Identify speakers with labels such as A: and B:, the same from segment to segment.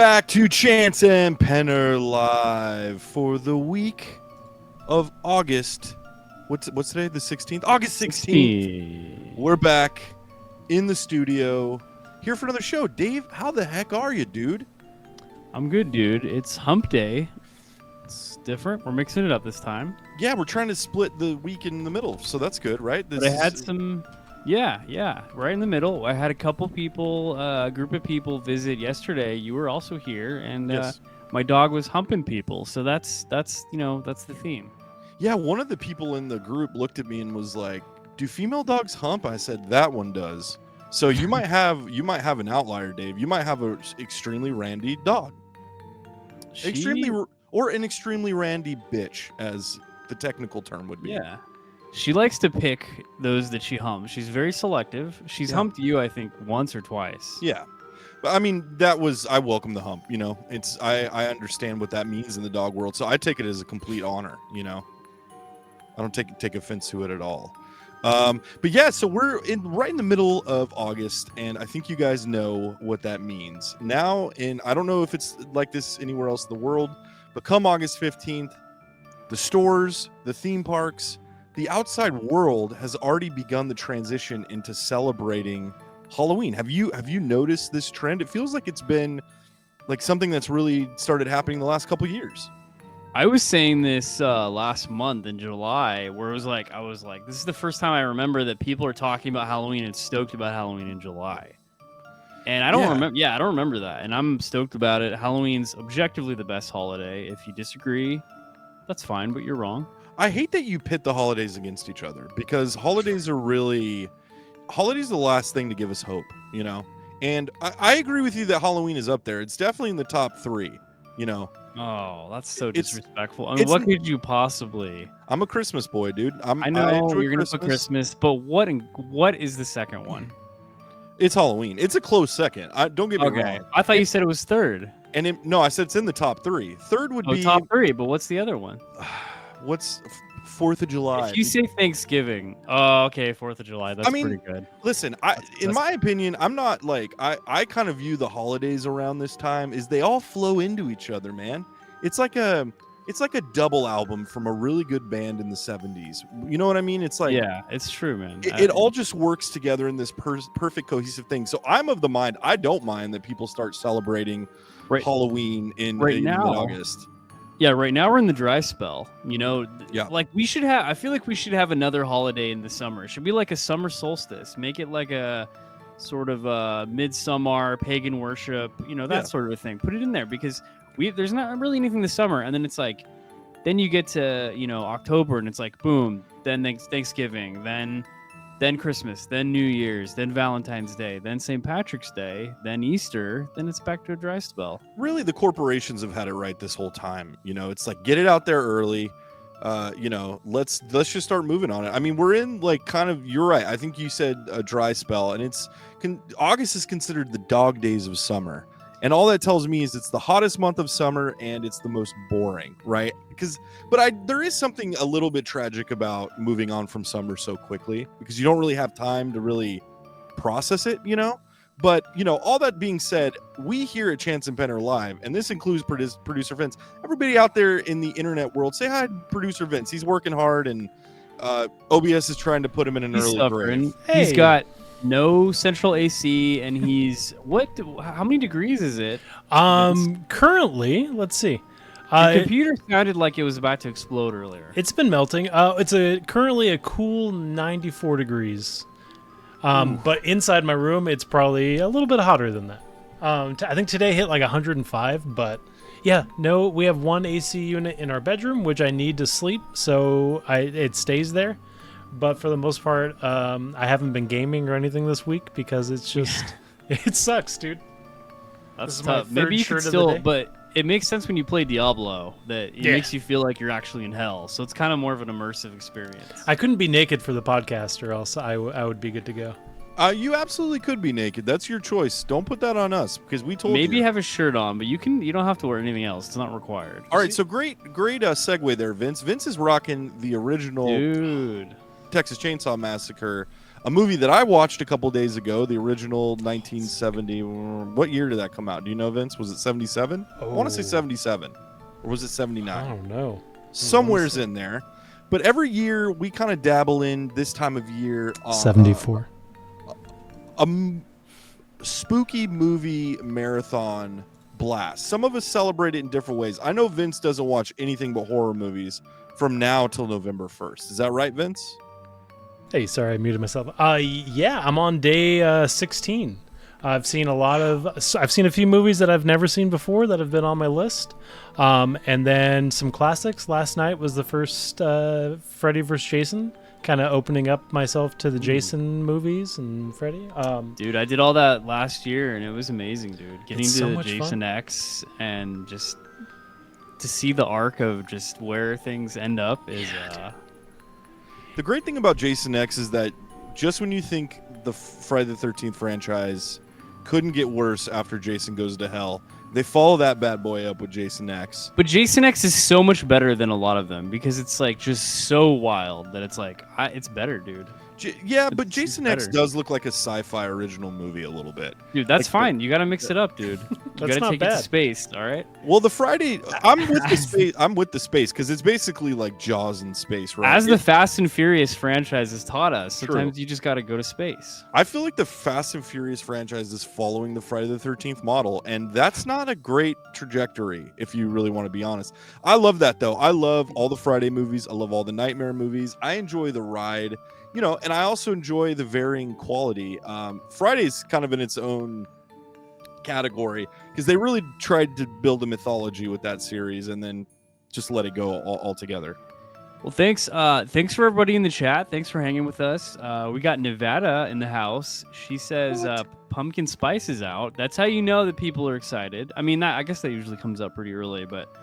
A: back to Chance and Penner Live for the week of August. What's today? The 16th? August 16th. We're back in the studio here for another show. Dave, how the heck are you, dude?
B: I'm good, dude. It's hump day. It's different. We're mixing it up this time.
A: Yeah, we're trying to split the week in the middle, so that's good, right?
B: But I had some... Yeah, right in the middle. I had a couple people, a group of people visit yesterday. You were also here, and
A: yes.
B: My dog was humping people. So that's the theme.
A: Yeah, one of the people in the group looked at me and was like, "Do female dogs hump?" I said, "That one does." So you might have an outlier, Dave. You might have an extremely randy dog, an extremely randy bitch, as the technical term would be.
B: Yeah. She likes to pick those that she humps. She's very selective. She's humped you, I think, once or twice.
A: Yeah. But I mean, I welcome the hump, you know. I understand what that means in the dog world. So I take it as a complete honor, you know. I don't take offense to it at all. But yeah, so we're right in the middle of August, and I think you guys know what that means. Now, I don't know if it's like this anywhere else in the world, but come August 15th, the stores, the theme parks, the outside world has already begun the transition into celebrating Halloween. Have you noticed this trend? It feels like it's been like something that's really started happening the last couple years.
B: I was saying this last month in July, where I was like, this is the first time I remember that people are talking about Halloween and stoked about Halloween in July. And I don't remember. Yeah, I don't remember that. And I'm stoked about it. Halloween's objectively the best holiday. If you disagree, that's fine, but you're wrong.
A: I hate that you pit the holidays against each other, because holidays are the last thing to give us hope, you know? And I agree with you that Halloween is up there. It's definitely in the top 3, you know?
B: Oh, that's so disrespectful. I mean, what could you possibly...
A: I'm a Christmas boy, dude.
B: I know you're going to put Christmas, but what is the second one?
A: It's Halloween. It's a close second. Don't get me wrong.
B: I thought you said it was third.
A: No, I said it's in the top 3. Third would be...
B: top 3, but what's the other one?
A: What's 4th of July?
B: If you say Thanksgiving, okay, 4th of July, that's pretty good.
A: Listen, in my opinion, I'm not like, I kind of view the holidays around this time is they all flow into each other, man. It's like a double album from a really good band in the 70s. You know what I mean? It's like,
B: yeah, it's true, man.
A: It all just works together in this perfect cohesive thing. So I'm of the mind, I don't mind that people start celebrating Halloween in mid-August.
B: Yeah, right now we're in the dry spell. You know, like I feel like we should have another holiday in the summer. It should be like a summer solstice. Make it like a sort of a midsummer pagan worship, you know, that sort of a thing. Put it in there, because there's not really anything this summer. And then it's like, then you get to, you know, October and it's like, boom, then Thanksgiving, then Christmas, then New Year's, then Valentine's Day, then St. Patrick's Day, then Easter, then it's back to a dry spell.
A: Really, the corporations have had it right this whole time. You know, it's like, get it out there early. You know, let's just start moving on it. I mean, we're in like kind of, you're right. I think you said a dry spell, and August is considered the dog days of summer. And all that tells me is it's the hottest month of summer and it's the most boring, right? There is something a little bit tragic about moving on from summer so quickly, because you don't really have time to really process it, you know? But, you know, all that being said, we here at Chance and Penner Live, and this includes producer Vince, everybody out there in the internet world, say hi to producer Vince. He's working hard, and OBS is trying to put him in an early grave.
B: Hey. He's got no central AC, and how many degrees is it?
C: Currently, let's see.
B: The computer sounded like it was about to explode earlier.
C: It's been melting. It's currently a cool 94 degrees. But inside my room, it's probably a little bit hotter than that. I think today hit like 105, but yeah, no, we have one AC unit in our bedroom, which I need to sleep, so it stays there. But for the most part, I haven't been gaming or anything this week, because it's just, it sucks, dude.
B: That's tough. Maybe you could still, but it makes sense when you play Diablo that it makes you feel like you're actually in hell. So it's kind of more of an immersive experience.
C: I couldn't be naked for the podcast, or else I would be good to go.
A: You absolutely could be naked. That's your choice. Don't put that on us, because we told you.
B: Maybe have a shirt on, but you don't have to wear anything else. It's not required.
A: All right, so great segue there, Vince. Vince is rocking the original Texas Chainsaw Massacre A movie that I watched a couple days ago, the original 1970. What year did that come out? Do you know, Vince? Was it 77? I want to say 77. Or was it 79?
C: I don't know.
A: Somewhere's in there. But every year we kind of dabble in this time of year.
C: 74.
A: Spooky movie marathon blast. Some of us celebrate it in different ways. I know Vince doesn't watch anything but horror movies from now till November 1st. Is that right, Vince?
C: Hey, sorry, I muted myself. Yeah, I'm on day 16. I've seen a few movies that I've never seen before that have been on my list. And then some classics. Last night was the first Freddy vs. Jason, kind of opening up myself to the Jason movies and Freddy.
B: Dude, I did all that last year, and it was amazing, dude. Getting
C: so
B: to
C: much
B: Jason
C: fun.
B: X and just to see the arc of just where things end up is...
A: The great thing about Jason X is that just when you think the Friday the 13th franchise couldn't get worse after Jason Goes to Hell, they follow that bad boy up with Jason X.
B: But Jason X is so much better than a lot of them because it's like just so wild that it's like, it's better, dude.
A: But Jason X does look like a sci-fi original movie a little bit.
B: Dude, that's fine. You got to mix it up, dude. You got to take it to space, all right?
A: Well, the Friday, I'm with the space because it's basically like Jaws in space, right?
B: As the Fast and Furious franchise has taught us, sometimes you just got to go to space.
A: I feel like the Fast and Furious franchise is following the Friday the 13th model, and that's not a great trajectory if you really want to be honest. I love that, though. I love all the Friday movies. I love all the Nightmare movies. I enjoy the ride. You know, and I also enjoy the varying quality. Friday's kind of in its own category because they really tried to build a mythology with that series and then just let it go altogether.
B: Well, thanks for everybody in the chat. Thanks for hanging with us. We got Nevada in the house. She says pumpkin spice is out. That's how you know that people are excited. I mean, I guess that usually comes up pretty early, but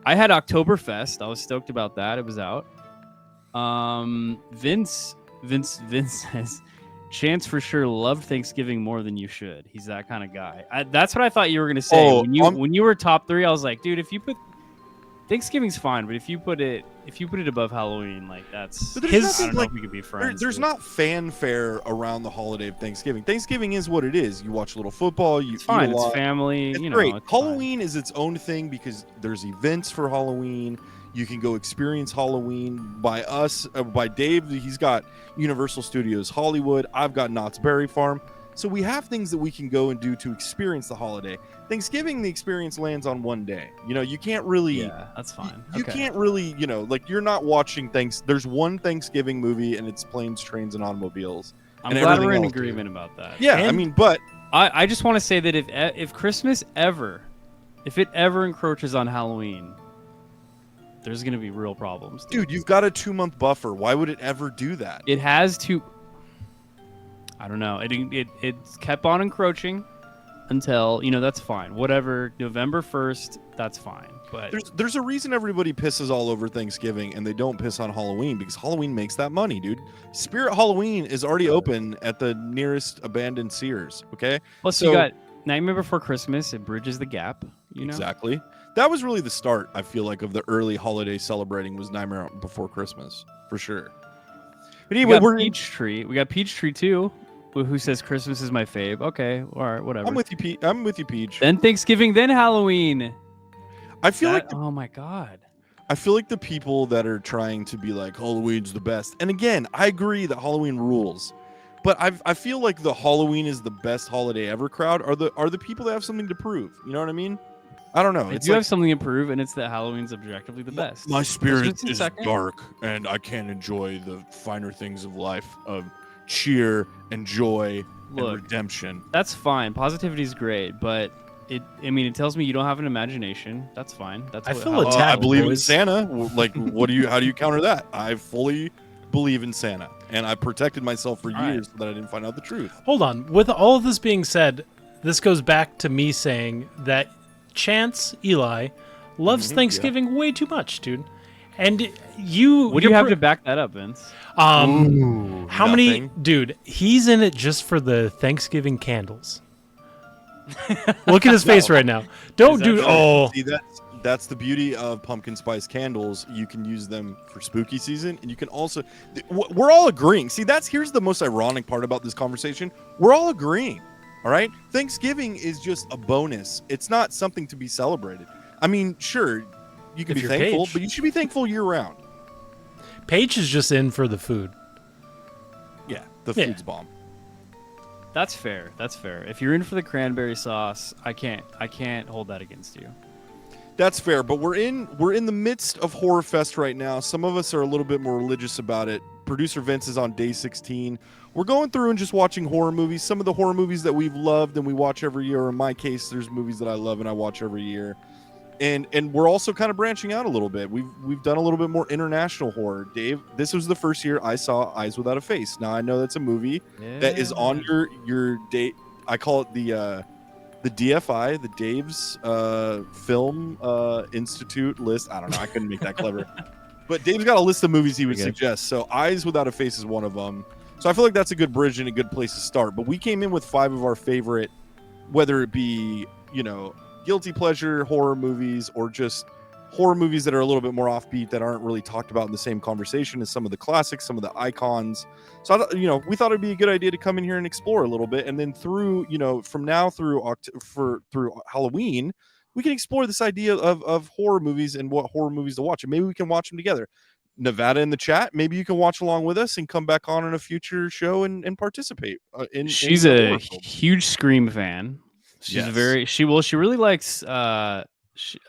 B: I had Oktoberfest. I was stoked about that. It was out. Vince says, Chance for sure loved Thanksgiving more than you should. He's that kind of guy. That's what I thought you were gonna say. When you were top 3, I was like, dude, if you put Thanksgiving's fine, but if you put it above Halloween, like that's I don't know if we could be friends.
A: There's not fanfare around the holiday of Thanksgiving. Thanksgiving is what it is. You watch a little football.
B: It's fine. It's family.
A: It's
B: you know,
A: great.
B: it's
A: Halloween is its own thing because there's events for Halloween. You can go experience Halloween by Dave. He's got Universal Studios Hollywood. I've got Knott's Berry Farm. So we have things that we can go and do to experience the holiday. Thanksgiving, the experience lands on one day. You know, you can't really...
B: Yeah, that's fine.
A: You can't really, you know, like you're not watching There's one Thanksgiving movie and it's Planes, Trains, and Automobiles.
B: I'm glad we're in agreement about that.
A: Yeah, and I mean, but...
B: I just want to say that if Christmas if it ever encroaches on Halloween... there's going to be real problems.
A: Dude, you've got a 2-month buffer. Why would it ever do that?
B: It has to... I don't know. It kept on encroaching until, you know, that's fine. Whatever, November 1st, that's fine. But
A: there's a reason everybody pisses all over Thanksgiving and they don't piss on Halloween because Halloween makes that money, dude. Spirit Halloween is already open at the nearest abandoned Sears, okay?
B: Plus, you got Nightmare Before Christmas. It bridges the gap, you know?
A: Exactly. That was really the start, I feel like, of the early holiday celebrating was Nightmare Before Christmas, for sure. But anyway,
B: We got Peachtree too, who says Christmas is my fave. Okay, all right, whatever.
A: I'm with you, Peach.
B: Then Thanksgiving, then Halloween.
A: I feel
B: oh my god.
A: I feel like the people that are trying to be like Halloween's the best. And again, I agree that Halloween rules. But I feel like the Halloween is the best holiday ever crowd are the people that have something to prove. You know what I mean? I don't know.
B: You have something to prove, and it's that Halloween's objectively the best.
A: My spirit is dark, and I can't enjoy the finer things of life, of cheer and joy and redemption.
B: That's fine. Positivity is great, but it tells me you don't have an imagination. That's fine.
C: I feel attacked.
A: I believe in Santa. Like, how do you counter that? I fully believe in Santa, and I protected myself for years so that I didn't find out the truth.
C: Hold on. With all of this being said, this goes back to me saying that Chance Eli loves Thanksgiving way too much, dude. And you
B: What do you have to back that up, Vince?
C: How many, dude, he's in it just for the Thanksgiving candles. Look at his face right now. Don't do
A: See, That's the beauty of pumpkin spice candles. You can use them for spooky season, and you can also. We're all agreeing. See, here's the most ironic part about this conversation. We're all agreeing. All right, Thanksgiving is just a bonus. It's not something to be celebrated. I mean, sure, you can be thankful, but you should be thankful year round.
C: Paige is just in for the food.
A: Yeah, the food's bomb.
B: That's fair. That's fair. If you're in for the cranberry sauce, I can't hold that against you.
A: That's fair, but we're in the midst of HorrorFest right now. Some of us are a little bit more religious about it. Producer Vince is on day 16. We're going through and just watching horror movies. Some of the horror movies that we've loved and we watch every year. Or in my case, there's movies that I love and I watch every year. And we're also kind of branching out a little bit. We've done a little bit more international horror. Dave, this was the first year I saw Eyes Without a Face. Now I know that's a movie that is on your date. I call it the DFI, the Dave's Film Institute list. I don't know. I couldn't make that clever. But Dave's got a list of movies he would suggest. So Eyes Without a Face is one of them. So I feel like that's a good bridge and a good place to start. But we came in with 5 of our favorite, whether it be, guilty pleasure horror movies or just horror movies that are a little bit more offbeat that aren't really talked about in the same conversation as some of the classics, some of the icons. So, we thought it'd be a good idea to come in here and explore a little bit. And then through, from now through through Halloween, we can explore this idea of horror movies and what horror movies to watch. And maybe we can watch them together. Nevada in the chat, maybe you can watch along with us and come back on in a future show and participit.
B: She's a huge Scream fan. She's she really likes what's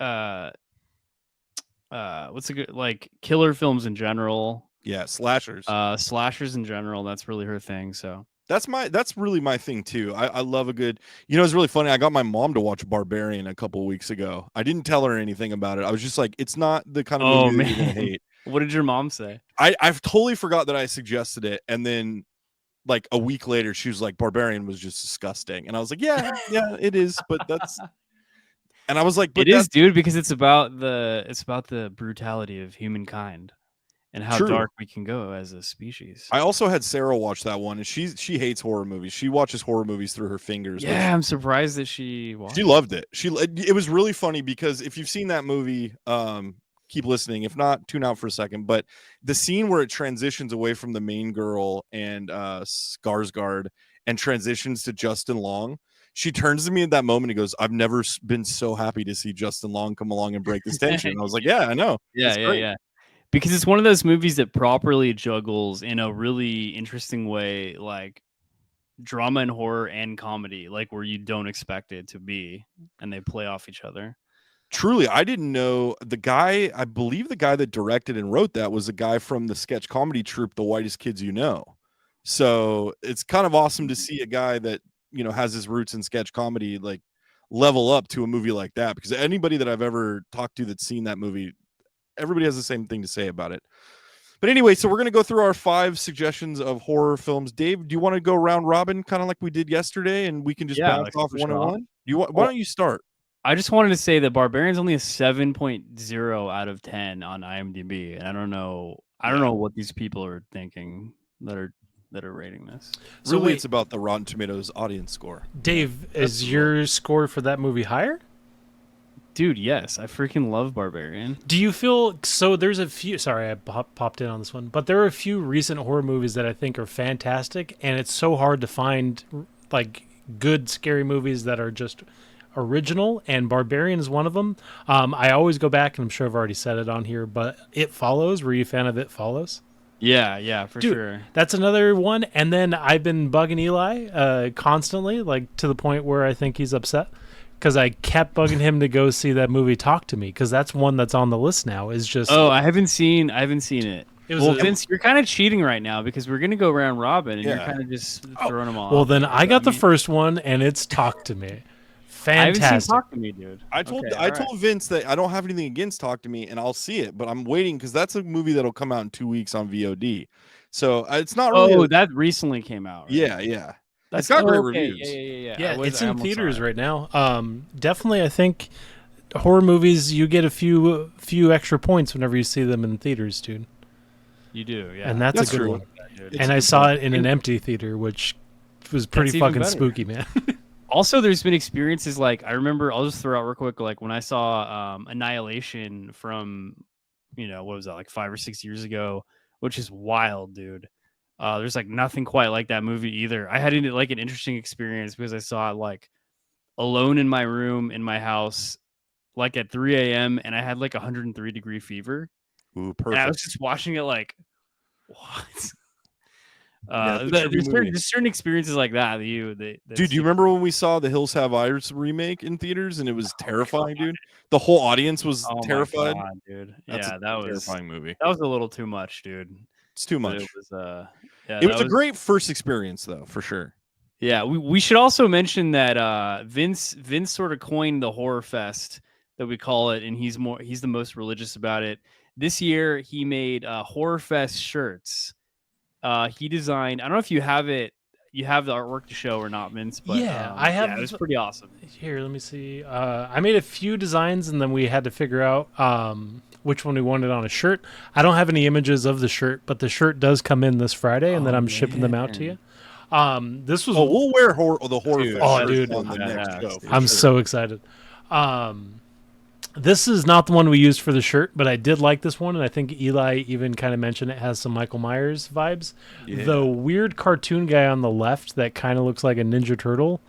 B: a good, like, killer films in general.
A: Yeah, slashers.
B: Slashers in general. That's really her thing. So
A: that's really my thing too. I love a good. It's really funny. I got my mom to watch Barbarian a couple of weeks ago. I didn't tell her anything about it. I was just like, it's not the kind of movie that you're gonna hate.
B: What did your mom say?
A: I've totally forgot that I suggested it, and then like a week later, she was like, Barbarian was just disgusting, and I was like, yeah, it is, but that's. And I was like, but
B: it is, dude, because it's about the brutality of humankind and how dark we can go as a species.
A: I also had Sarah watch that one, and she hates horror movies. She watches horror movies through her fingers.
B: Yeah, I'm surprised that she watched.
A: She loved it. It was really funny because if you've seen that movie, keep listening. If not, tune out for a second. But the scene where it transitions away from the main girl and Skarsgård and transitions to Justin Long. She turns to me at that moment and goes, I've never been so happy to see Justin Long come along and break this tension. And I was like, yeah, I know.
B: Yeah. Because it's one of those movies that properly juggles in a really interesting way, like drama and horror and comedy, like where you don't expect it to be, and they play off each other.
A: Truly, I didn't know I believe the guy that directed and wrote that was a guy from the sketch comedy troupe, The Whitest Kids You Know. So it's kind of awesome to see a guy that, has his roots in sketch comedy, like level up to a movie like that, because anybody that I've ever talked to that's seen that movie, everybody has the same thing to say about it. But anyway, so we're going to go through our 5 suggestions of horror films. Dave, do you want to go round robin kind of like we did yesterday, and we can just bounce off one-on-one? Why don't you start?
B: I just wanted to say that Barbarian's only a 7.0 out of 10 on IMDb, and I don't know what these people are thinking that are rating this.
A: So really, it's about the Rotten Tomatoes audience score.
C: Dave, is your score for that movie higher?
B: Dude, yes. I freaking love Barbarian.
C: Do you feel... So there's a few... Sorry, I popped in on this one. But there are a few recent horror movies that I think are fantastic, and it's so hard to find like good scary movies that are just original, and Barbarian is one of them. I always go back, and I'm sure I've already said it on here, but It Follows. Were you a fan of It Follows?
B: Yeah, for sure.
C: That's another one. And then I've been bugging Eli constantly, like to the point where I think he's upset because I kept bugging him to go see that movie Talk to Me, because that's one that's on the list now. Is just
B: I haven't seen it. Vince, you're kind of cheating right now because we're gonna go round robin, and you're kind of just throwing them off.
C: Well, then I got the first one, and it's Talk to Me. Fantastic.
B: I haven't seen Talk to Me, dude.
A: I told Vince that I don't have anything against Talk to Me, and I'll see it, but I'm waiting because that's a movie that'll come out in 2 weeks on VOD. So it's not really.
B: That recently came out. Right?
A: Yeah. It's got great reviews.
C: Yeah, it's in theaters right now. Definitely, I think horror movies, you get a few extra points whenever you see them in theaters, dude.
B: You do, yeah.
C: And that's a good one. And I saw it in an empty theater, which was pretty fucking spooky, man.
B: Also, there's been experiences like I remember. I'll just throw out real quick. Like when I saw Annihilation from, what was that, like 5 or 6 years ago, which is wild, dude. There's like nothing quite like that movie either. I had like an interesting experience because I saw it like alone in my room in my house, like at 3 a.m. and I had like 103-degree fever.
A: Ooh,
B: And I was
A: perfect.
B: just watching it like, what? There's certain experiences like that
A: Dude, do you remember when we saw the Hills Have Eyes remake in theaters and it was terrifying, dude? The whole audience was terrified.
B: My God, dude.
A: That's
B: yeah,
A: a
B: that was
A: terrifying movie.
B: That was a little too much, dude.
A: It's too much.
B: It was
A: it was a great first experience, though, for sure.
B: Yeah, we should also mention that Vince sort of coined the horror fest that we call it, and he's the most religious about it. This year, he made horror fest shirts. He designed. I don't know if you have it. You have the artwork to show or not, Vince? But
C: I have.
B: Yeah, it was pretty awesome.
C: Here, let me see. I made a few designs, and then we had to figure out which one we wanted on a shirt. I don't have any images of the shirt, but the shirt does come in this Friday, and then I'm shipping them out to you. This was.
A: We'll wear the horror.
C: Dude,
A: shirt on the next show.
C: I'm so excited. This is not the one we used for the shirt, but I did like this one, and I think Eli even kind of mentioned it has some Michael Myers vibes. Yeah. The weird cartoon guy on the left that kind of looks like a Ninja Turtle,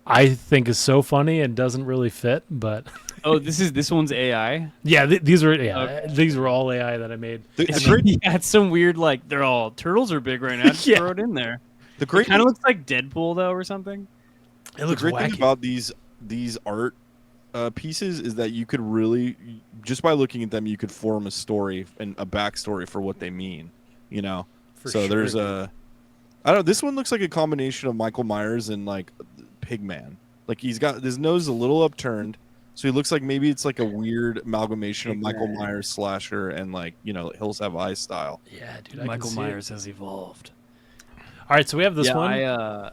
C: I think is so funny and doesn't really fit. But
B: this one's AI.
C: Yeah, these were all AI that I made.
B: It's some weird like they're all turtles are big right now. Just throw it in there.
A: The great
B: kind of looks like Deadpool though or something.
C: It looks
A: the great
C: wacky.
A: thing about these art pieces is that you could really, just by looking at them, you could form a story and a backstory for what they mean, there's I don't know, this one looks like a combination of Michael Myers and like Pigman. Like he's got his nose a little upturned, so he looks like maybe it's like a weird amalgamation of Michael Myers slasher and like Hills Have Eyes style.
C: Yeah, dude,
B: Michael Myers has evolved.
C: All right, so we have this one.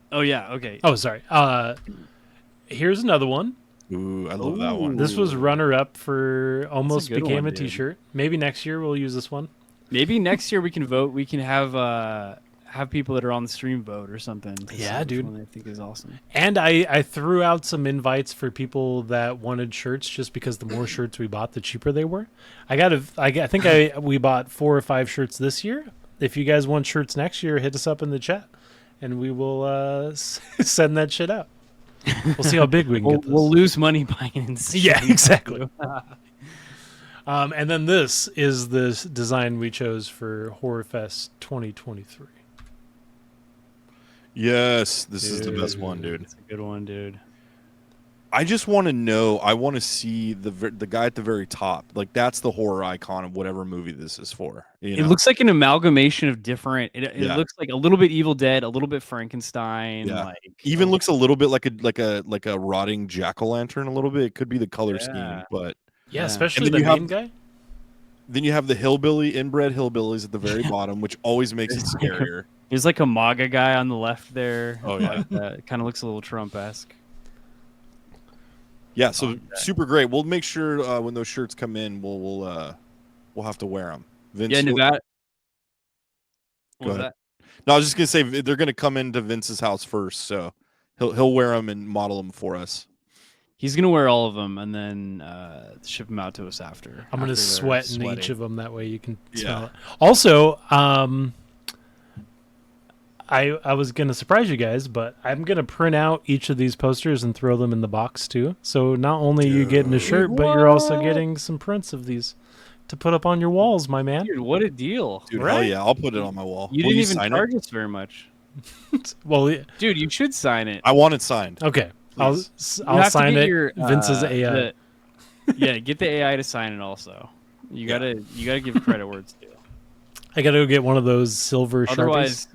B: Oh yeah, okay.
C: Oh, sorry. Here's another one.
A: Ooh, I love that one.
C: This was runner-up for almost became a T-shirt. Maybe next year we'll use this one.
B: Maybe next year we can vote. We can have people that are on the stream vote or something.
C: Yeah, dude.
B: One I think is awesome.
C: And I threw out some invites for people that wanted shirts, just because the more shirts we bought, the cheaper they were. I think we bought 4 or 5 shirts this year. If you guys want shirts next year, hit us up in the chat, and we will send that shit out. We'll see how big we can get this.
B: We'll lose money buying in.
C: Yeah, exactly. And then this is the design we chose for HorrorFest 2023.
A: Yes, this is the best one, dude.
B: It's a good one, dude.
A: I just want to know. I want to see the guy at the very top. Like that's the horror icon of whatever movie this is for.
B: It looks like an amalgamation of different. It looks like a little bit Evil Dead, a little bit Frankenstein.
A: Yeah. Even looks a little bit like a rotting jack-o'-lantern. A little bit. It could be the color scheme, but
C: especially the main guy.
A: Then you have the inbred hillbillies at the very bottom, which always makes it scarier.
B: There's like a MAGA guy on the left there.
A: Oh yeah,
B: it kind of looks a little Trump-esque.
A: Yeah, so super great. We'll make sure when those shirts come in, we'll have to wear them. Vince,
B: yeah, Nevada.
A: Go ahead. No, I was just gonna say they're gonna come into Vince's house first, so he'll wear them and model them for us.
B: He's gonna wear all of them and then ship them out to us after.
C: I'm gonna sweat in each of them. That way you can smell it. Also, I was going to surprise you guys, but I'm going to print out each of these posters and throw them in the box too. So not only are you getting a shirt, but you're also getting some prints of these to put up on your walls, my man.
B: Dude, what a deal.
A: Dude, right? Hell yeah, I'll put it on my wall.
B: You didn't even charge us very much.
C: Well, yeah.
B: Dude, you should sign it.
A: I want it signed.
C: Okay. I'll sign it. Vince's AI.
B: Get the AI to sign it also. You gotta give credit where it's due.
C: I gotta go get one of those silver Sharpies.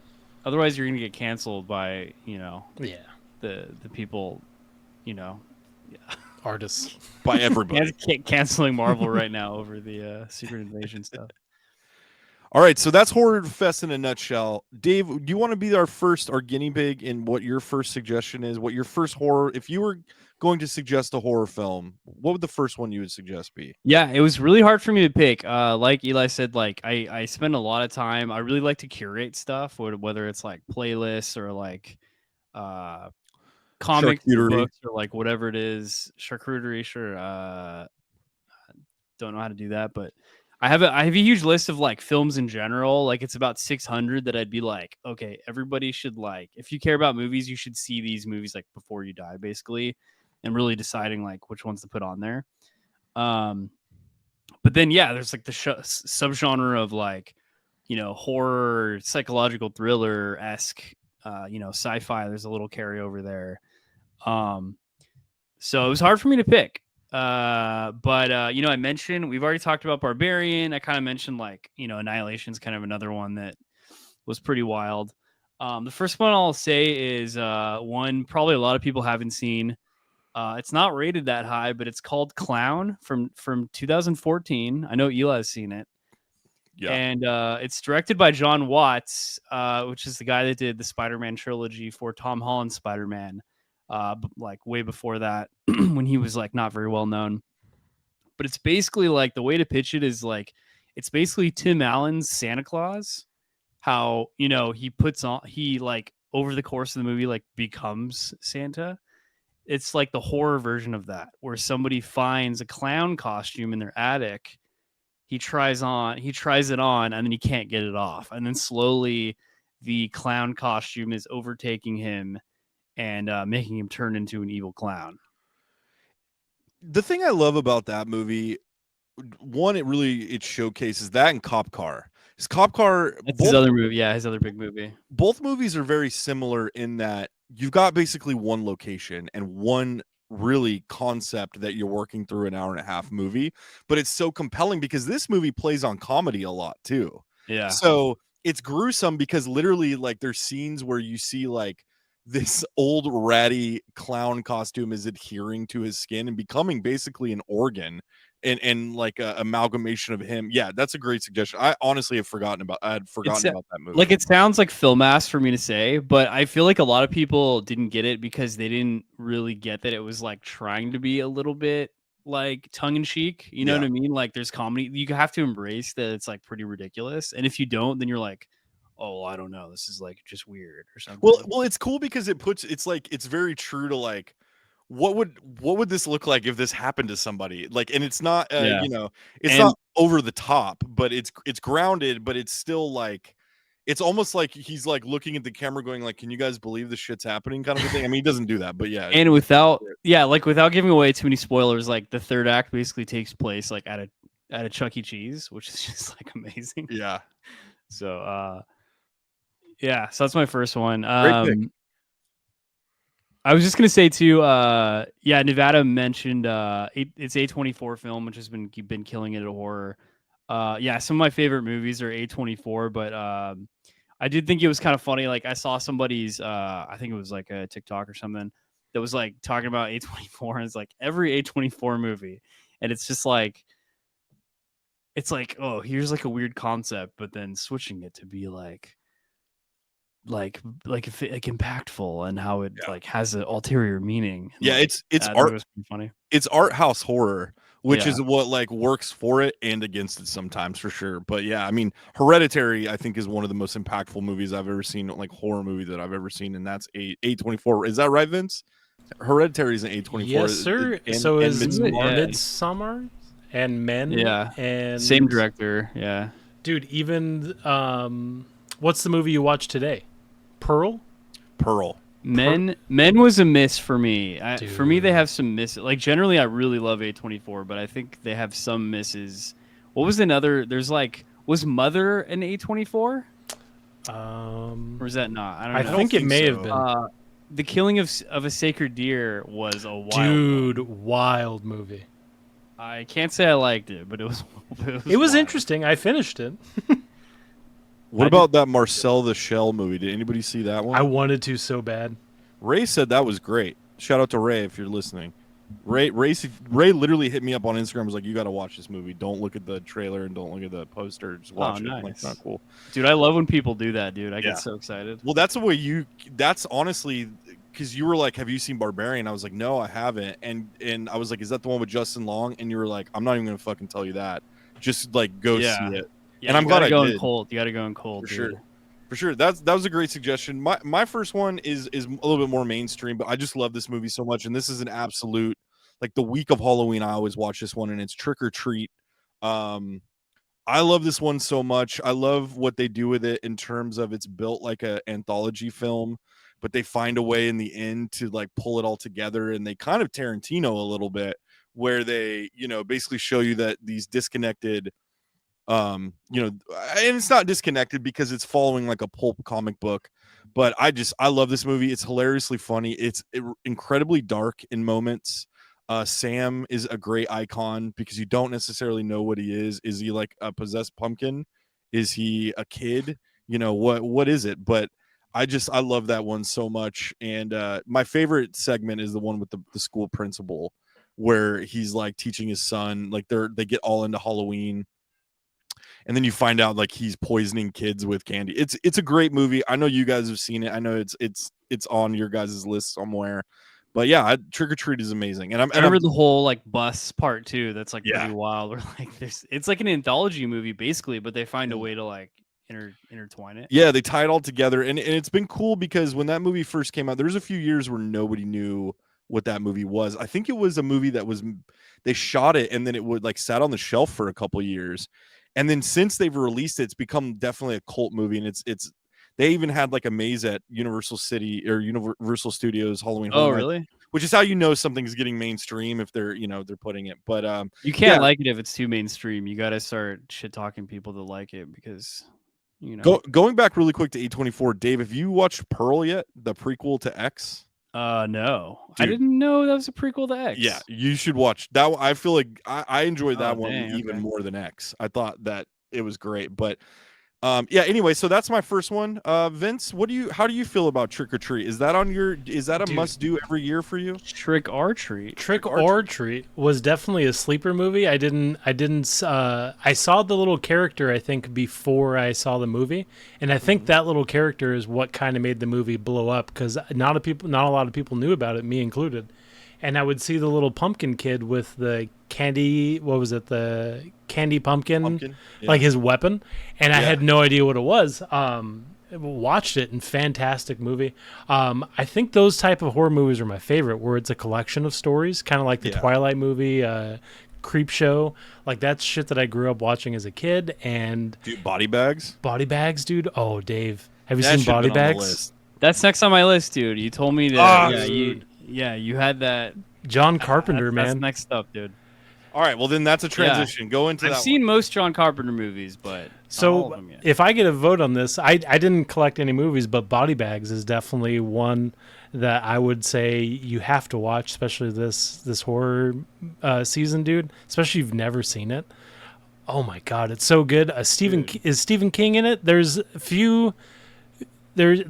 B: Otherwise, you're gonna get canceled by the people,
C: artists,
A: by everybody.
B: Canceling Marvel right now over the Secret Invasion stuff.
A: All right, so that's Horror Fest in a nutshell. Dave, do you want to be our guinea pig in what your first suggestion is? What your first horror? If you were going to suggest a horror film, what would the first one you would suggest be?
B: Yeah, it was really hard for me to pick. Like Eli said, like I spend a lot of time. I really like to curate stuff, whether it's like playlists or like comic
A: Charcuterie.
B: books or like whatever it is, charcuterie. Sure, don't know how to do that, but I have a huge list of like films in general. Like it's about 600 that I'd be like, okay, everybody should like, if you care about movies, you should see these movies like before you die, basically, and really deciding like which ones to put on there. But then yeah, there's like the subgenre of like, you know, horror, psychological thriller esque, you know, sci-fi. There's a little carryover there. So it was hard for me to pick. But you know, I mentioned we've already talked about Barbarian. I kind of mentioned like, you know, Annihilation's kind of another one that was pretty wild. The first one I'll say is one probably a lot of people haven't seen. It's not rated that high, but it's called Clown from 2014. I know Eli's seen it. Yeah. And it's directed by John Watts, which is the guy that did the Spider-Man trilogy for Tom Holland's Spider-Man, like way before that when he was like not very well known. But it's basically like the way to pitch it is like it's basically Tim Allen's Santa Claus. How, you know, he like over the course of the movie like becomes Santa. It's like the horror version of that, where somebody finds a clown costume in their attic. He tries it on, and then he can't get it off. And then slowly the clown costume is overtaking him and making him turn into an evil clown.
A: The thing I love about that movie, one, it showcases that, and Cop Car. His Cop Car,
B: that's his other movie. Yeah, his other big movie.
A: Both movies are very similar in that you've got basically one location and one really concept that you're working through an hour and a half movie, but it's so compelling because this movie plays on comedy a lot too.
B: Yeah.
A: So it's gruesome because literally like there's scenes where you see like this old ratty clown costume is adhering to his skin and becoming basically an organ and like a amalgamation of him. Yeah, that's a great suggestion. I honestly have forgotten about about that movie.
B: Like it sounds like film ass for me to say, but I feel like a lot of people didn't get it because they didn't really get that it was like trying to be a little bit like tongue in cheek. You know what I mean? Like there's comedy. You have to embrace that it's like pretty ridiculous. And if you don't, then you're like, oh, I don't know. This is like just weird or something.
A: Well, it's cool because it's very true to like, what would this look like if this happened to somebody? Like, and it's not, you know, it's not over the top, but it's grounded, but it's still like, it's almost like he's like looking at the camera going like, can you guys believe this shit's happening kind of a thing? I mean, he doesn't do that, but yeah.
B: And without giving away too many spoilers, like the third act basically takes place like at a Chuck E. Cheese, which is just like amazing.
A: Yeah.
B: So, yeah, so that's my first one.
A: Great pick.
B: I was just gonna say too, yeah, Nevada mentioned it's A24 film, which has been killing it at horror. Yeah, some of my favorite movies are A24, but I did think it was kind of funny. Like I saw somebody's, I think it was like a TikTok or something that was like talking about A24, and it's like every A24 movie, and it's just like, it's like, oh, here's like a weird concept, but then switching it to be like impactful and how it like has an ulterior meaning.
A: Yeah,
B: like,
A: it's art.
B: Was funny.
A: It's art house horror, which is what like works for it and against it sometimes for sure. But yeah, I mean, Hereditary I think is one of the most impactful movies I've ever seen, like horror movie that I've ever seen, and that's A24. Is that right, Vince? Hereditary is an A24.
C: Yes, sir. So is Midsommar and Men.
B: Yeah,
C: and
B: same director. Yeah,
C: dude. Even what's the movie you watched today? Pearl.
B: Men was a miss for me. For me, they have some misses. Like generally, I really love A24, but I think they have some misses. What was another? There's like, was Mother an A24? Or is that not? I don't know.
C: I think it may have been.
B: The Killing of a Sacred Deer was a wild
C: wild movie.
B: I can't say I liked it, but it was
C: interesting. I finished it.
A: What about that Marcel the Shell movie? Did anybody see that one?
C: I wanted to so bad.
A: Ray said that was great. Shout out to Ray if you're listening. Ray literally hit me up on Instagram. Was like, you got to watch this movie. Don't look at the trailer and don't look at the poster. Just watch it.
B: Nice.
A: Like, it's not cool.
B: Dude, I love when people do that, dude. I get so excited.
A: Well, that's the way that's honestly, because you were like, have you seen Barbarian? I was like, no, I haven't. And I was like, is that the one with Justin Long? And you were like, I'm not even going to fucking tell you that. Just like go see it.
B: Yeah, and I'm glad I did. You got to go in cold,
A: for sure. For sure. That was a great suggestion. My first one is a little bit more mainstream, but I just love this movie so much, and this is an absolute, like, the week of Halloween, I always watch this one, and it's Trick or Treat. I love this one so much. I love what they do with it in terms of it's built like a anthology film, but they find a way in the end to like pull it all together, and they kind of Tarantino a little bit, where they, basically show you that these disconnected, and it's not disconnected because it's following like a pulp comic book, but I love this movie. It's hilariously funny. It's incredibly dark in moments. Sam is a great icon because you don't necessarily know what he is. Is he like a possessed pumpkin? Is he a kid? What is it? But I love that one so much. And my favorite segment is the one with the school principal, where he's like teaching his son, like they get all into Halloween, and then you find out like he's poisoning kids with candy. It's a great movie. I know you guys have seen it. I know it's on your guys' list somewhere. But yeah, Trick or Treat is amazing, and I
B: remember the whole like bus part too. That's like pretty wild. Where like it's like an anthology movie basically, but they find a way to like intertwine it.
A: Yeah, they tie it all together, and it's been cool because when that movie first came out, there was a few years where nobody knew what that movie was. I think it was a movie that they shot it and then it would like sat on the shelf for a couple years, and then since they've released it, it's become definitely a cult movie, and it's. They even had like a maze at Universal Studios Halloween Horror Nights,
B: really?
A: Which is how you know something's getting mainstream if they're putting it. But
B: you can't like it if it's too mainstream. You got to start shit talking people that like it because
A: Going back really quick to A24, Dave, have you watched Pearl yet? The prequel to X?
B: No.
A: Dude.
B: I didn't know that was a prequel to X.
A: Yeah, you should watch that. I feel like I enjoyed that one even more than X. I thought that it was great, but. Anyway, so that's my first one. Vince, how do you feel about Trick or Treat? Is that a must do every year for you?
B: Trick or Treat.
C: Trick or Treat was definitely a sleeper movie. I saw the little character, I think, before I saw the movie, and I think that little character is what kind of made the movie blow up because not a lot of people knew about it, me included. And I would see the little pumpkin kid with the candy, the candy pumpkin? Yeah. Like his weapon. And I had no idea what it was. Watched it, and fantastic movie. I think those type of horror movies are my favorite, where it's a collection of stories, kind of like the Twilight movie, Creep Show. Like that's shit that I grew up watching as a kid. And
A: dude, Body Bags?
C: Body Bags, dude. Oh, Dave. Have you seen Body Bags?
B: That's next on my list, dude. You told me to you had that.
C: John Carpenter, man.
B: That's next up, dude.
A: All right, well then that's a transition. Go into that.
B: I've seen most John Carpenter movies, but
C: so
B: not all of them yet.
C: If I get a vote on this, I didn't collect any movies, but Body Bags is definitely one that I would say you have to watch, especially this horror season, dude. Especially if you've never seen it. Oh my god, it's so good. Is Stephen King in it? There's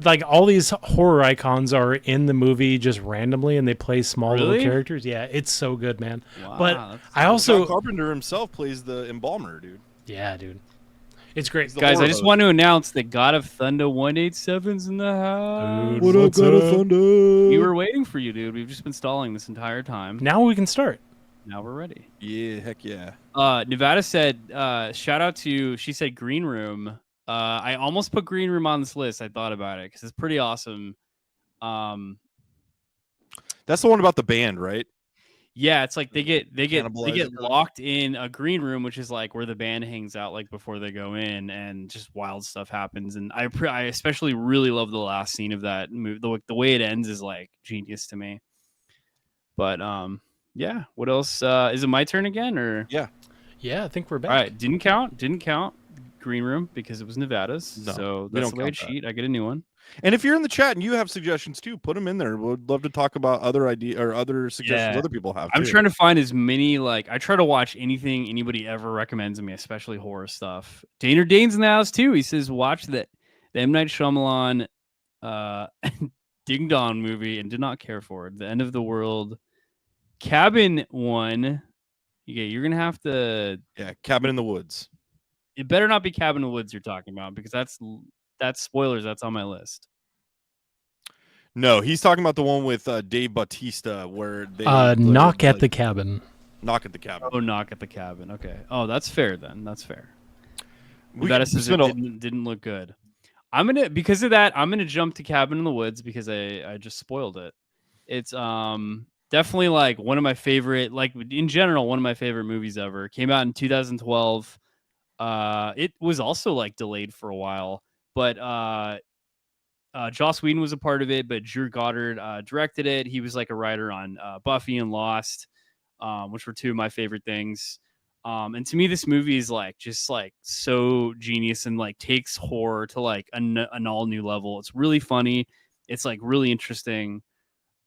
C: like all these horror icons are in the movie just randomly, and they play small little characters. Yeah, it's so good, man.
B: Wow,
C: but I also
A: John Carpenter himself plays the embalmer, dude.
C: Yeah, dude, it's great.
B: Guys, I just want to announce that God of Thunder 187's in the house.
A: Dude, what up, God of Thunder?
B: We were waiting for you, dude. We've just been stalling this entire time.
C: Now we can start.
B: Now we're ready.
A: Yeah, heck yeah.
B: Nevada said, shout out to, she said Green Room. I almost put Green Room on this list. I thought about it because it's pretty awesome.
A: That's the one about the band, right?
B: Yeah, it's like they get locked in a green room, which is like where the band hangs out, like before they go in, and just wild stuff happens. And I especially really love the last scene of that movie. The way it ends is like genius to me. But yeah. What else? Is it my turn again, or
C: yeah? I think we're back.
B: All right, didn't count. Green Room because it was Nevada's. No, so that's the way I cheat. I get a new one.
A: And if you're in the chat and you have suggestions too, put them in there. We'd love to talk about other other suggestions other people have.
B: I'm trying to find as many, like I try to watch anything anybody ever recommends to me, especially horror stuff. Daner Dane's in the house too. He says watch the M. Night Shyamalan Ding Dong movie and did not care for it. The End of the World Cabin one. Yeah, you're gonna have to.
A: Yeah, Cabin in the Woods.
B: It better not be Cabin in the Woods you're talking about because that's spoilers. That's on my list.
A: No, he's talking about the one with Dave Bautista where they
C: Knock at the Cabin.
A: Knock at the Cabin.
B: Oh, Knock at the Cabin. Okay. Oh, that's fair then. That's fair.
A: We
B: That says it didn't look good. because of that, I'm gonna jump to Cabin in the Woods because I just spoiled it. It's definitely like one of my favorite, like in general, one of my favorite movies ever. Came out in 2012. It was also like delayed for a while, but Joss Whedon was a part of it, but Drew Goddard directed it. He was like a writer on Buffy and Lost, which were two of my favorite things. And to me, this movie is like just like so genius and like takes horror to like an all new level. It's really funny. It's like really interesting.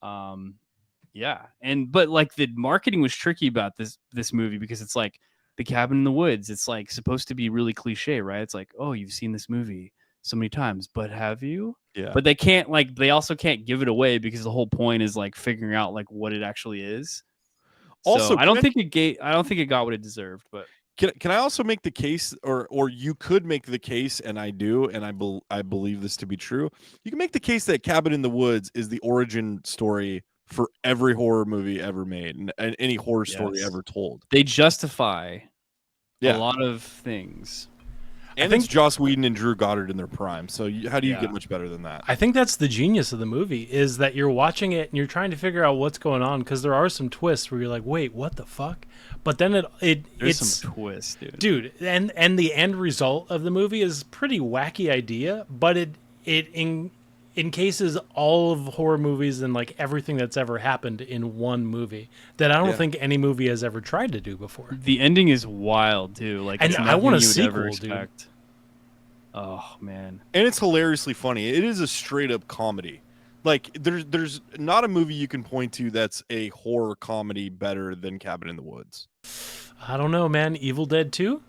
B: Yeah, but like the marketing was tricky about this movie because it's like the cabin in the woods. It's like supposed to be really cliche, right? It's like, oh, you've seen this movie so many times, but have you?
A: Yeah.
B: But they also can't give it away because the whole point is like figuring out like what it actually is.
A: Also,
B: so I don't think it got what it deserved, but
A: can I also make the case, or you could make the case, and I do, and I believe this to be true. You can make the case that Cabin in the Woods is the origin story for every horror movie ever made and any horror story ever told.
B: They justify a lot of things.
A: And I think it's Joss Whedon and Drew Goddard in their prime. So how do you get much better than that?
C: I think that's the genius of the movie, is that you're watching it and you're trying to figure out what's going on, because there are some twists where you're like, wait, what the fuck? But then
B: there's
C: it's
B: some twists,
C: dude. And the end result of the movie is pretty wacky idea, but it encases all of horror movies and like everything that's ever happened in one movie that I don't think any movie has ever tried to do before.
B: The ending is wild too. Like,
C: and I want a sequel, dude.
B: Oh man.
A: And it's hilariously funny. It is a straight up comedy. Like there's not a movie you can point to that's a horror comedy better than Cabin in the Woods.
C: I don't know, man. Evil Dead 2?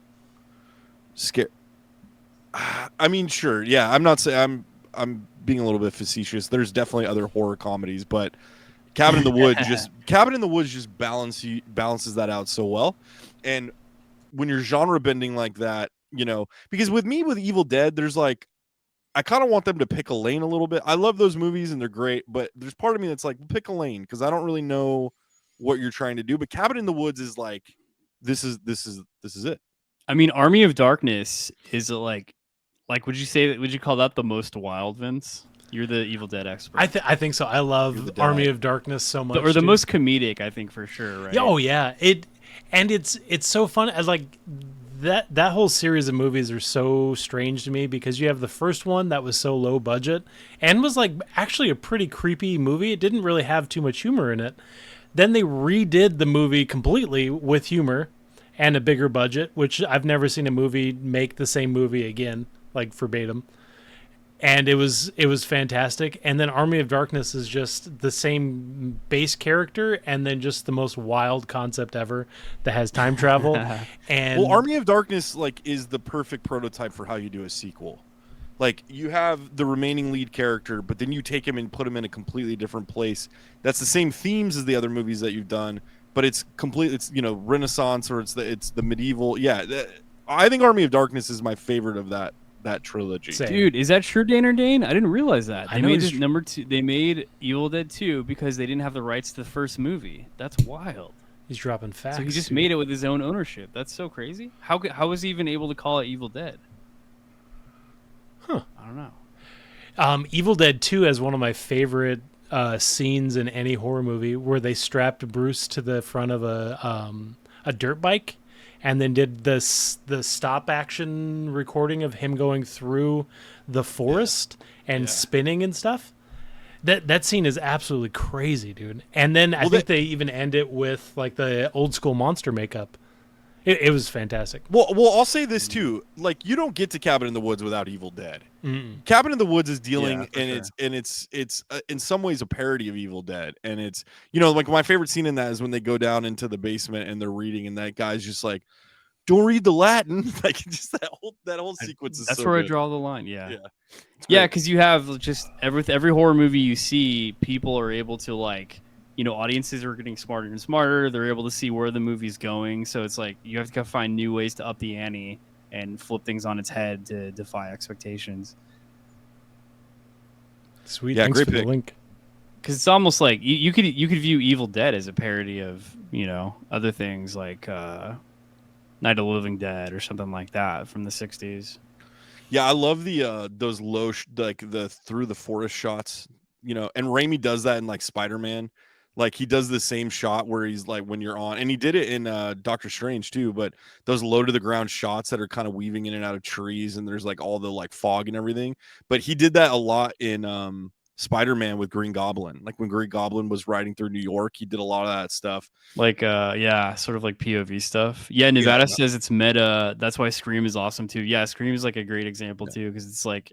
A: I mean, sure. Yeah, I'm not saying I'm being a little bit facetious. There's definitely other horror comedies, but Cabin in the Woods just balances that out so well. And when you're genre bending like that, you know, because with Evil Dead, there's like, I kind of want them to pick a lane a little bit. I love those movies and they're great, but there's part of me that's like, pick a lane, because I don't really know what you're trying to do. But Cabin in the Woods is like, this is it.
B: I mean, Army of Darkness is like would you call that the most wild, Vince? You're the Evil Dead expert.
C: I think so. I love Army of Darkness so much.
B: Or the most comedic, I think, for sure, right?
C: Oh yeah. It's so fun. As like that whole series of movies are so strange to me, because you have the first one that was so low budget and was like actually a pretty creepy movie. It didn't really have too much humor in it. Then they redid the movie completely with humor and a bigger budget, which I've never seen a movie make the same movie again, like verbatim. And it was fantastic. And then Army of Darkness is just the same base character, and then just the most wild concept ever that has time travel. And
A: Army of Darkness like is the perfect prototype for how you do a sequel. Like, you have the remaining lead character, but then you take him and put him in a completely different place. That's the same themes as the other movies that you've done, but it's Renaissance, or it's the medieval. Yeah, I think Army of Darkness is my favorite of that trilogy.
C: Same.
B: Dude, is that true, Dane or Dane? I didn't realize that. They made number 2. They made Evil Dead 2 because they didn't have the rights to the first movie. That's wild.
C: He's dropping facts.
B: So he just made it with his own ownership. That's so crazy. How was he even able to call it Evil Dead?
C: Huh.
B: I don't know.
C: Evil Dead 2 has one of my favorite scenes in any horror movie, where they strapped Bruce to the front of a dirt bike, and then did the stop action recording of him going through the forest and spinning and stuff. That scene is absolutely crazy, dude. And then I think they even end it with like the old school monster makeup. It was fantastic.
A: Well, I'll say this too. Like, you don't get to Cabin in the Woods without Evil Dead.
C: Mm-mm.
A: Cabin in the Woods is dealing, it's in some ways a parody of Evil Dead. And it's, like, my favorite scene in that is when they go down into the basement and they're reading, and that guy's just like, "Don't read the Latin." Like, just that whole sequence is.
B: That's
A: so
B: where
A: good.
B: I draw the line. Yeah.
A: Yeah,
B: because you have just every horror movie you see, people are able to like. Audiences are getting smarter and smarter. They're able to see where the movie's going. So it's like you have to find new ways to up the ante and flip things on its head to defy expectations.
C: Sweet.
A: Yeah,
C: thanks
A: great
C: for
A: pick.
C: the link.
B: Because it's almost like you could view Evil Dead as a parody of other things like Night of the Living Dead or something like that from the 60s.
A: Yeah, I love the those like the through the forest shots, and Raimi does that in like Spider-Man. Like he does the same shot where he's like when you're on, and he did it in Doctor Strange too, but those low to the ground shots that are kind of weaving in and out of trees and there's like all the like fog and everything. But he did that a lot in Spider-Man with Green Goblin. Like when Green Goblin was riding through New York, he did a lot of that stuff.
B: Like yeah, sort of like POV stuff. Yeah, Nevada says it's meta. That's why Scream is awesome too. Yeah, Scream is like a great example too, because it's like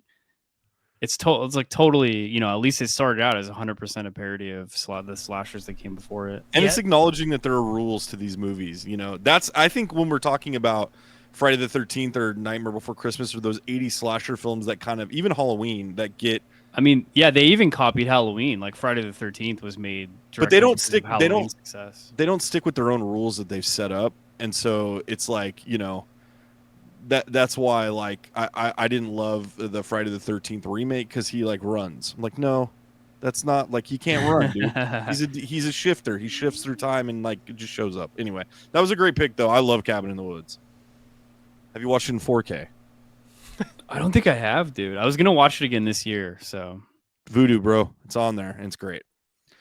B: it's like totally, at least it started out as 100% a parody of the slashers that came before it.
A: And it's acknowledging that there are rules to these movies. That's, I think, when we're talking about Friday the 13th or Nightmare Before Christmas or those 80s slasher films that kind of, even Halloween, that get.
B: I mean, yeah, they even copied Halloween. Like Friday the 13th was made,
A: but they don't stick.
B: Success.
A: They don't stick with their own rules that they've set up, and so it's like that's why like I didn't love the Friday the 13th remake because he like runs. I'm like, no, that's not like he can't run, dude. he's a shifter. He shifts through time and like it just shows up. Anyway, that was a great pick though. I love Cabin in the Woods. Have you watched it in 4K?
B: I don't think I have, dude. I was gonna watch it again this year. So
A: Voodoo, bro, it's on there and it's great.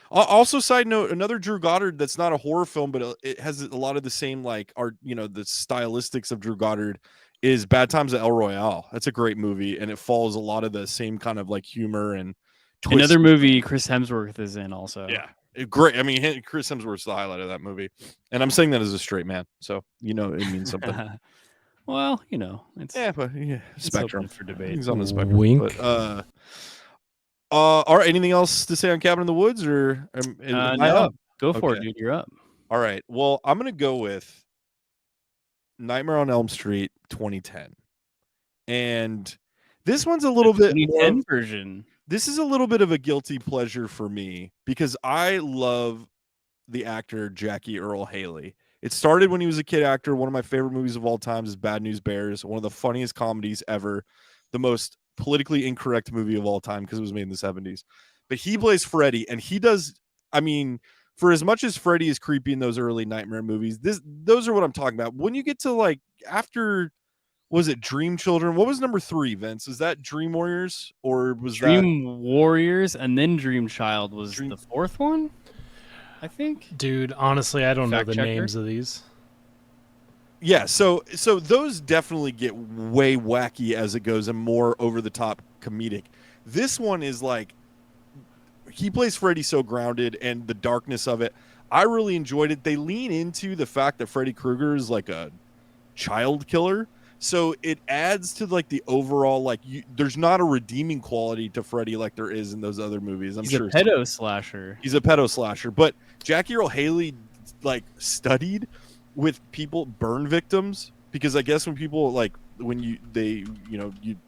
A: Also, side note, another Drew Goddard that's not a horror film, but it has a lot of the same like art, the stylistics of Drew Goddard. Is Bad Times at El Royale. That's a great movie, and it follows a lot of the same kind of like humor and twist.
B: Another movie Chris Hemsworth is in also.
A: Yeah, great. I mean, Chris Hemsworth's the highlight of that movie, and I'm saying that as a straight man, so it means something.
B: Well, it's
A: spectrum
B: for debate.
A: He's on the spectrum.
C: Wink.
A: But, all right. Anything else to say on Cabin in the Woods, or
B: no? Go for it, dude. You're up.
A: All right. Well, I'm gonna go with Nightmare on Elm Street 2010. And this one's a little bit
B: 2010 version.
A: This is a little bit of a guilty pleasure for me because I love the actor Jackie Earle Haley. It started when he was a kid actor. One of my favorite movies of all time is Bad News Bears, one of the funniest comedies ever, the most politically incorrect movie of all time because it was made in the 70s. But he plays Freddy, and he does, I mean, for as much as Freddy is creepy in those early Nightmare movies, those are what I'm talking about. When you get to like after, was it Dream Children? What was number 3, Vince? Is that Dream Warriors or was
B: Dream Warriors and then Dream Child was the 4th one? I think.
C: Dude, honestly, I don't know the names of these.
A: Yeah, so those definitely get way wacky as it goes and more over the top comedic. This one is like, he plays Freddy so grounded and the darkness of it. I really enjoyed it. They lean into the fact that Freddy Krueger is like a child killer. So it adds to like the overall, like there's not a redeeming quality to Freddy like there is in those other movies.
B: He's a pedo slasher.
A: He's a pedo slasher. But Jackie Earle Haley like studied with people, burn victims, because I guess when people like when you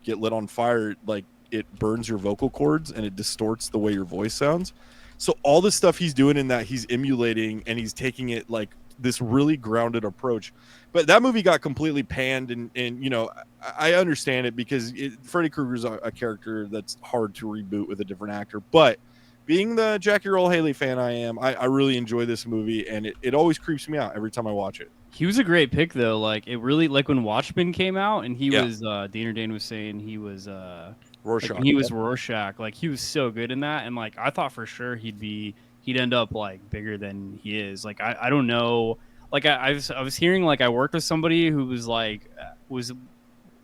A: get lit on fire, like it burns your vocal cords and it distorts the way your voice sounds. So all the stuff he's doing in that, he's emulating and he's taking it like this really grounded approach. But that movie got completely panned, and I understand it because Freddy Krueger's a character that's hard to reboot with a different actor. But being the Jackie Earle Haley fan I really enjoy this movie, and it always creeps me out every time I watch it.
B: He was a great pick though. Like it really, like when Watchmen came out and he was Dane was saying he was
A: Rorschach.
B: Like, he was Rorschach. Like he was so good in that, and like I thought for sure he'd end up like bigger than he is. Like I don't know. Like I was hearing, like I worked with somebody who was like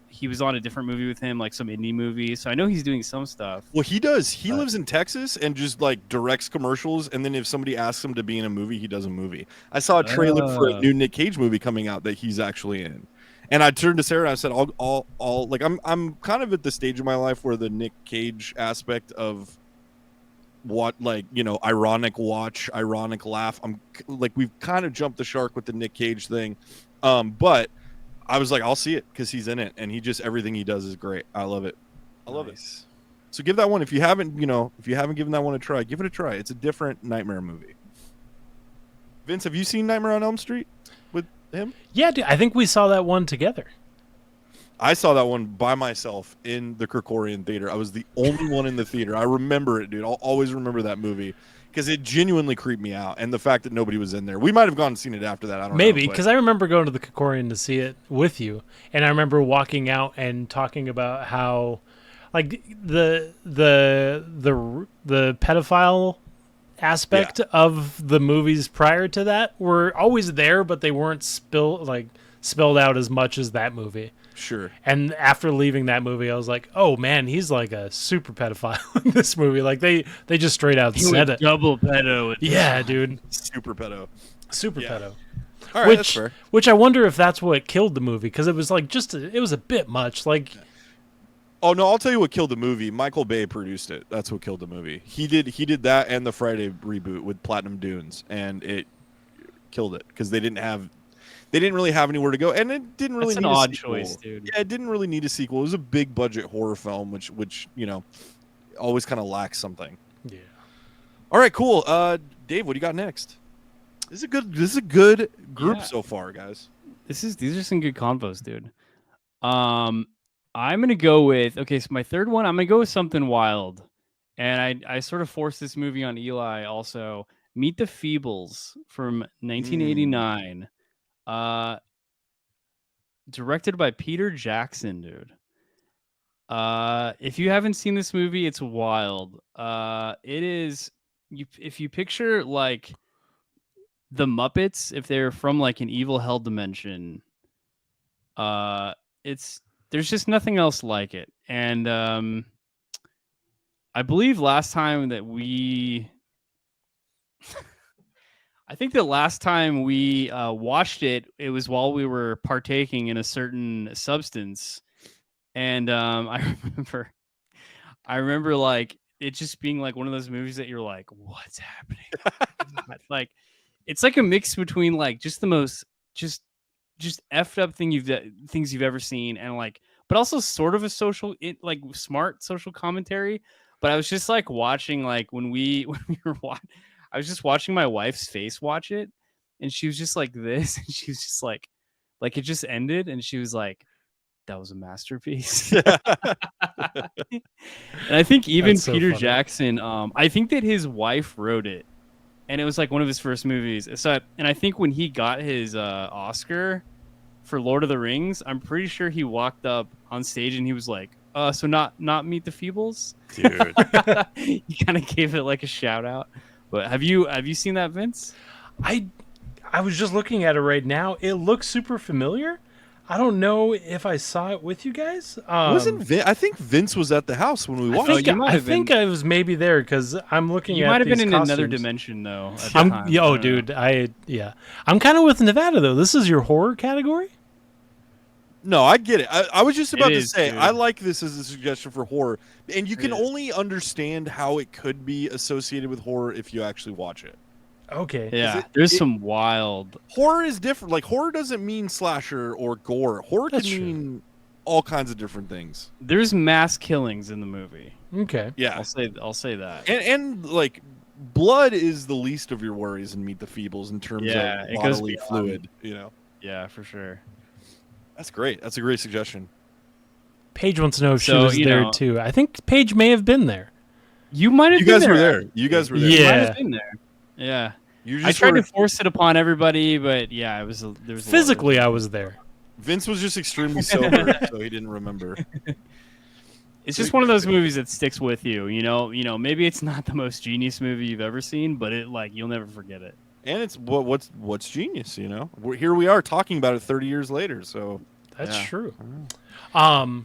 B: he was on a different movie with him, like some indie movie. So I know he's doing some stuff.
A: Well, he does. He lives in Texas and just like directs commercials. And then if somebody asks him to be in a movie, he does a movie. I saw a trailer for a new Nick Cage movie coming out that he's actually in. And I turned to Sarah and I said, I'll like, I'm kind of at the stage of my life where the Nick Cage aspect of what, like, ironic watch, ironic laugh. I'm like, we've kind of jumped the shark with the Nick Cage thing. But I was like, I'll see it because he's in it, and everything he does is great. I love it. I love it. So give that one, if you haven't given that one a try, give it a try. It's a different Nightmare movie. Vince, have you seen Nightmare on Elm Street with him?
C: Yeah, dude, I think we saw that one together.
A: I saw that one by myself in the Kerkorian Theater. I was the only one in the theater. I remember it, dude. I'll always remember that movie because it genuinely creeped me out, and the fact that nobody was in there. We might have gone and seen it after that. I don't know.
C: Maybe because I remember going to the Kokorian to see it with you, and I remember walking out and talking about how, like the pedophile aspect of the movies prior to that were always there, but they weren't spelled out as much as that movie.
A: Sure.
C: And after leaving that movie, I was like, "Oh man, he's like a super pedophile in this movie." Like they just straight out said it.
B: Double pedo.
C: Yeah, dude.
A: Super pedo.
C: Super pedo.
A: All right, that's fair.
C: Which I wonder if that's what killed the movie, because it was like it was a bit much. Like,
A: oh no, I'll tell you what killed the movie. Michael Bay produced it. That's what killed the movie. He did that and the Friday reboot with Platinum Dunes, and it killed it because they didn't really have anywhere to go, and it didn't really need
B: an
A: a
B: odd
A: sequel.
B: choice, dude.
A: Yeah, it didn't really need a sequel. It was a big budget horror film, which always kind of lacks something.
C: yeah.
A: All right, cool. Dave, what do you got next? This is a good group so far, guys.
B: These are some good combos, dude. I'm gonna go with so my third one. I'm gonna go with something wild, and I sort of forced this movie on Eli also. Meet the Feebles from 1989. Directed by Peter Jackson, dude. If you haven't seen this movie, it's wild. It is if you picture like the Muppets, if they're from like an evil hell dimension, there's just nothing else like it. And I believe last time that I think the last time we watched it, it was while we were partaking in a certain substance, and I remember like it just being like one of those movies that you're like, what's happening? Like, it's like a mix between like just the most just effed up things you've ever seen, and like, but also sort of a like smart social commentary. But I was just like watching like when we were watching. I was just watching my wife's face watch it, and she was just like this, and she was just like it just ended, and she was like, that was a masterpiece. And I think even Peter Jackson, I think that his wife wrote it, and it was like one of his first movies. So, and I think when he got his Oscar for Lord of the Rings, I'm pretty sure he walked up on stage and he was like, so not Meet the Feebles?
A: Dude.
C: He
B: kind of gave it like a shout out. But have you seen that, Vince?
C: I was just looking at it right now. It looks super familiar. I don't know if I saw it with you guys.
A: I think Vince was at the house when we watched it.
C: I think I was maybe there because I'm looking at
B: You might have been in
C: costumes.
B: another dimension though.
C: Dude. I'm kind of with Nevada though. This is your horror category?
A: No, I get it. I was just about to say,
B: dude.
A: I like this as a suggestion for horror. And you can only understand how it could be associated with horror if you actually watch it.
C: Okay.
B: Yeah, there's some wild...
A: Horror is different. Like, horror doesn't mean slasher or gore. Horror can mean all kinds of different things.
B: There's mass killings in the movie.
C: Okay.
A: Yeah.
B: I'll say that.
A: And like, blood is the least of your worries in Meet the Feebles in terms of bodily fluid,
B: Yeah, for sure.
A: That's great. That's a great suggestion.
C: Paige wants to know if she was there too. I think Paige may have been there.
B: You might have been there.
A: You guys were there.
C: Yeah.
B: You might have been there. Yeah. I tried to force it upon everybody, but yeah, there was
C: physically I was there.
A: Vince was just extremely sober, so he didn't remember.
B: It's just one of those movies that sticks with you. Maybe it's not the most genius movie you've ever seen, but you'll never forget it.
A: And it's what's genius, Here we are talking about it 30 years later, so
C: that's true. I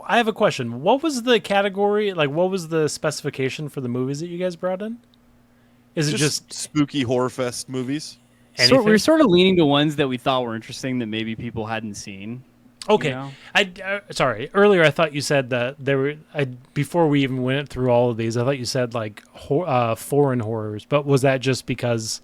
C: have a question. What was the category? Like, what was the specification for the movies that you guys brought in? Is it just
A: spooky HorrorFest movies?
B: So we were sort of leaning to ones that we thought were interesting that maybe people hadn't seen.
C: Okay. Sorry. Earlier, I thought you said that there were before we even went through all of these. I thought you said like foreign horrors, but was that just because?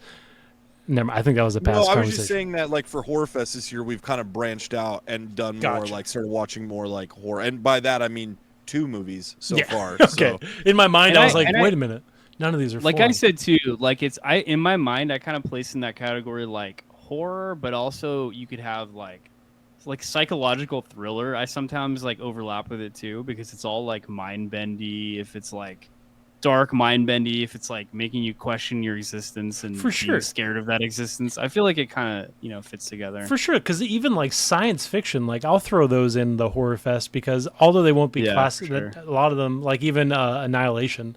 C: Never. I think that was a past conversation.
A: No, I was just saying that like for HorrorFest this year, we've kind of branched out and done more like started watching more like horror, and by that I mean 2 movies so far.
C: Okay.
A: So.
C: In my mind, I was like, wait a minute, none of these are
B: like
C: foreign.
B: I said too. Like in my mind, I kind of place in that category like horror, but also you could have like psychological thriller. I sometimes like overlap with it too because it's all like mind bendy. If it's like dark, mind bendy, if it's like making you question your existence and
C: For sure.
B: being scared of that existence, I feel like it kind of fits together.
C: For sure, because even like science fiction, like I'll throw those in the horror fest because although they won't be classic,
B: sure.
C: a lot of them, like even Annihilation,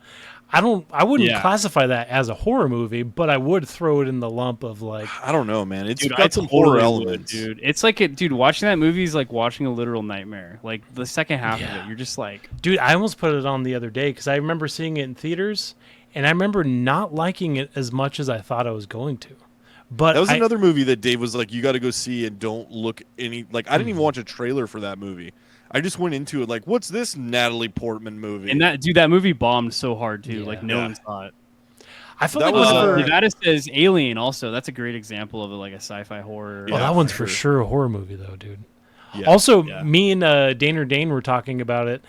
C: I wouldn't classify that as a horror movie, but I would throw it in the lump of like,
A: I don't know, man. It's
B: dude,
A: got some horror elements,
B: dude. It's like dude, watching that movie is like watching a literal nightmare. Like the second half of it, you're just like,
C: dude, I almost put it on the other day because I remember seeing it in theaters, and I remember not liking it as much as I thought I was going to. But
A: that was another movie that Dave was like, you got to go see and don't look any like. I didn't even watch a trailer for that movie. I just went into it like, what's this Natalie Portman movie?
B: and that movie bombed so hard too. Like no one saw it.
C: I felt
A: That
C: like
A: was
C: whenever-
B: Nevada says Alien also. That's a great example of like a sci-fi horror.
C: Oh, that one's for sure a horror movie, though, dude.
A: Yeah.
C: Also, me and Dane were talking about it.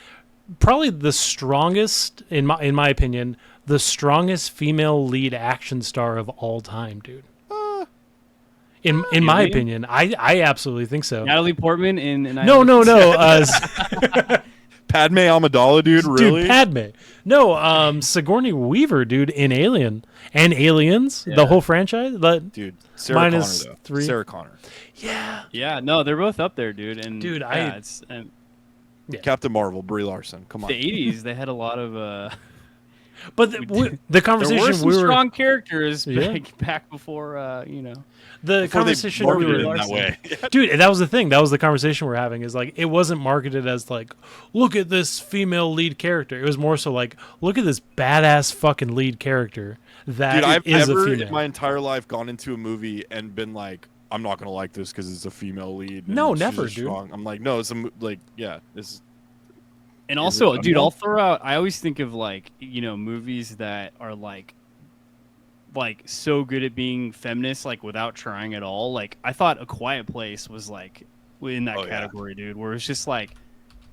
C: Probably the strongest, in my opinion, the strongest female lead action star of all time, dude. In my opinion, I absolutely think so.
B: Natalie Portman in
C: No.
A: Padme Amidala, dude, really?
C: Dude, Padme. No, Sigourney Weaver, dude, in Alien and Aliens, the whole franchise.
A: Dude, Sarah
C: minus
A: Connor, though.
C: 3.
A: Sarah Connor.
B: Yeah, no, they're both up there, dude. And
C: Dude,
B: it's
A: Captain Marvel, Brie Larson. Come on.
B: the '80s. They had a lot of.
C: But the
B: There
C: conversation
B: were some
C: we were
B: strong characters
C: Yeah.
B: back before,
C: the
A: Before
C: conversation
A: they
C: we
A: marketed
C: were
A: it that way.
C: dude, that was the thing. That was the conversation we're having. Is like it wasn't marketed as like, look at this female lead character. It was more so like, look at this badass fucking lead character that
A: Dude, I've
C: is
A: never
C: a female.
A: in my entire life gone into a movie and been like, I'm not gonna like this because it's a female lead. and
C: No,
A: she's
C: never,
A: just
C: dude.
A: strong. I'm like, no, it's this.
B: and also,
A: it
B: dude,
A: female?
B: I'll throw out. I always think of like movies that are like so good at being feminist, like without trying at all. Like I thought A Quiet Place was like in that category, dude, where it's just like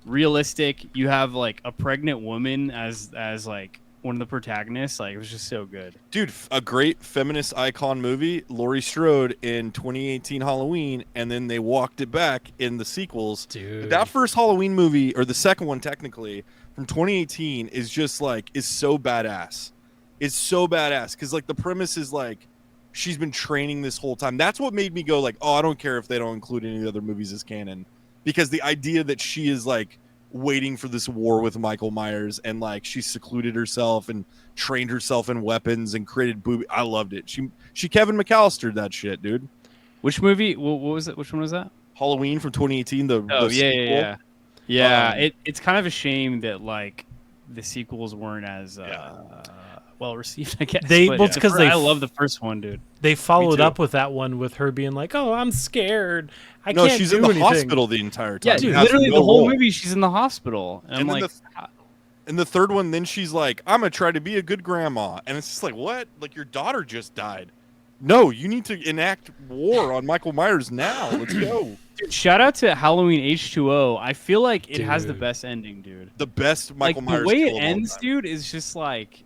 B: realistic. You have like a pregnant woman as like one of the protagonists. Like it was just so good.
A: Dude, a great feminist icon movie, Laurie Strode in 2018 Halloween, and then they walked it back in the sequels.
C: Dude.
A: That first Halloween movie, or the second one technically, from 2018 is just like, is so badass. It's so badass because like the premise is like she's been training this whole time. That's what made me go like, oh, I don't care if they don't include any of the other movies as canon, because the idea that she is like waiting for this war with Michael Myers and like she secluded herself and trained herself in weapons and created I loved it. She Kevin McAllistered that shit, dude.
B: Which movie? What was it? Which one was that?
A: Halloween from 2018.
B: Oh
A: the
B: yeah.
A: sequel.
B: It's kind of a shame that like the sequels weren't as well received, I guess.
C: It's because
B: I love the first one, dude.
C: They followed
A: too.
C: up with that one with her being like, "Oh, I'm scared. I
A: No,
C: can't
A: she's
C: do
A: in the
C: anything."
A: hospital the entire time.
B: Yeah,
A: She has
B: literally
A: no
B: the whole
A: role.
B: movie she's in the hospital, and I'm
A: then
B: like,
A: And the third one, then she's like, I'm going to try to be a good grandma. And it's just like, what? Like, your daughter just died. No, you need to enact war on Michael Myers now. Let's go.
B: dude, shout out to Halloween H2O. I feel like it has the
C: Dude.
B: best ending, dude.
A: The best Michael
B: like
A: Myers
B: the way
A: kill
B: it
A: of all
B: ends,
A: time.
B: dude, is just like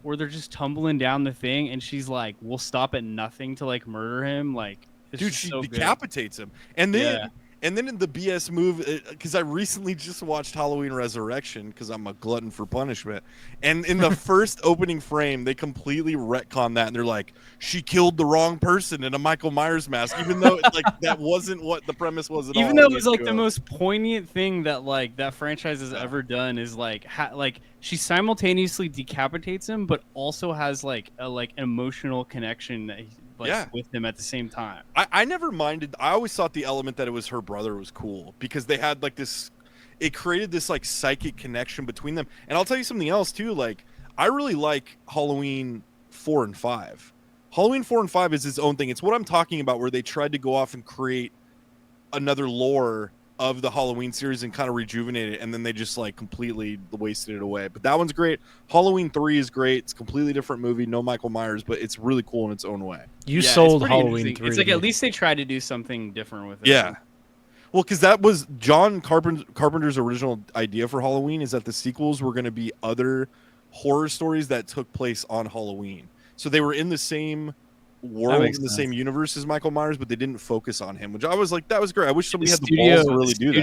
B: where they're just tumbling down the thing, and she's like, "We'll stop at nothing to like murder him." Like, it's
A: Dude,
B: just
A: she
B: so good.
A: decapitates him. And then
B: Yeah.
A: and then in the BS move, because I recently just watched Halloween Resurrection because I'm a glutton for punishment. And in the first opening frame, they completely retcon that. And they're like, she killed the wrong person in a Michael Myers mask, even though like that wasn't what the premise was at all.
B: Even though it was like
A: H2O.
B: the most poignant thing that like that franchise has ever done is like like she simultaneously decapitates him, but also has like a emotional connection that with him at the same time.
A: I never minded. I always thought the element that it was her brother was cool because they had like this. It created this like psychic connection between them. And I'll tell you something else too. Like I really like Halloween 4 and 5. Halloween 4 and 5 is its own thing. It's what I'm talking about, where they tried to go off and create another lore of the Halloween series and kind of rejuvenate it, and then they just like completely wasted it away. But that one's great. Halloween 3 is great. It's a completely different movie, no Michael Myers, but it's really cool in its own way.
C: You
B: Yeah,
C: sold
B: it's pretty
C: Halloween
B: interesting.
C: 3.
B: It's like at least they tried to do something different with it.
A: Yeah. Well, because that was John Carpenter's original idea for Halloween, is that the sequels were going to be other horror stories that took place on Halloween. So they were in the same world in the same universe as Michael Myers, but they didn't focus on him, which I was like, that was great. I wish somebody had the balls to really do that.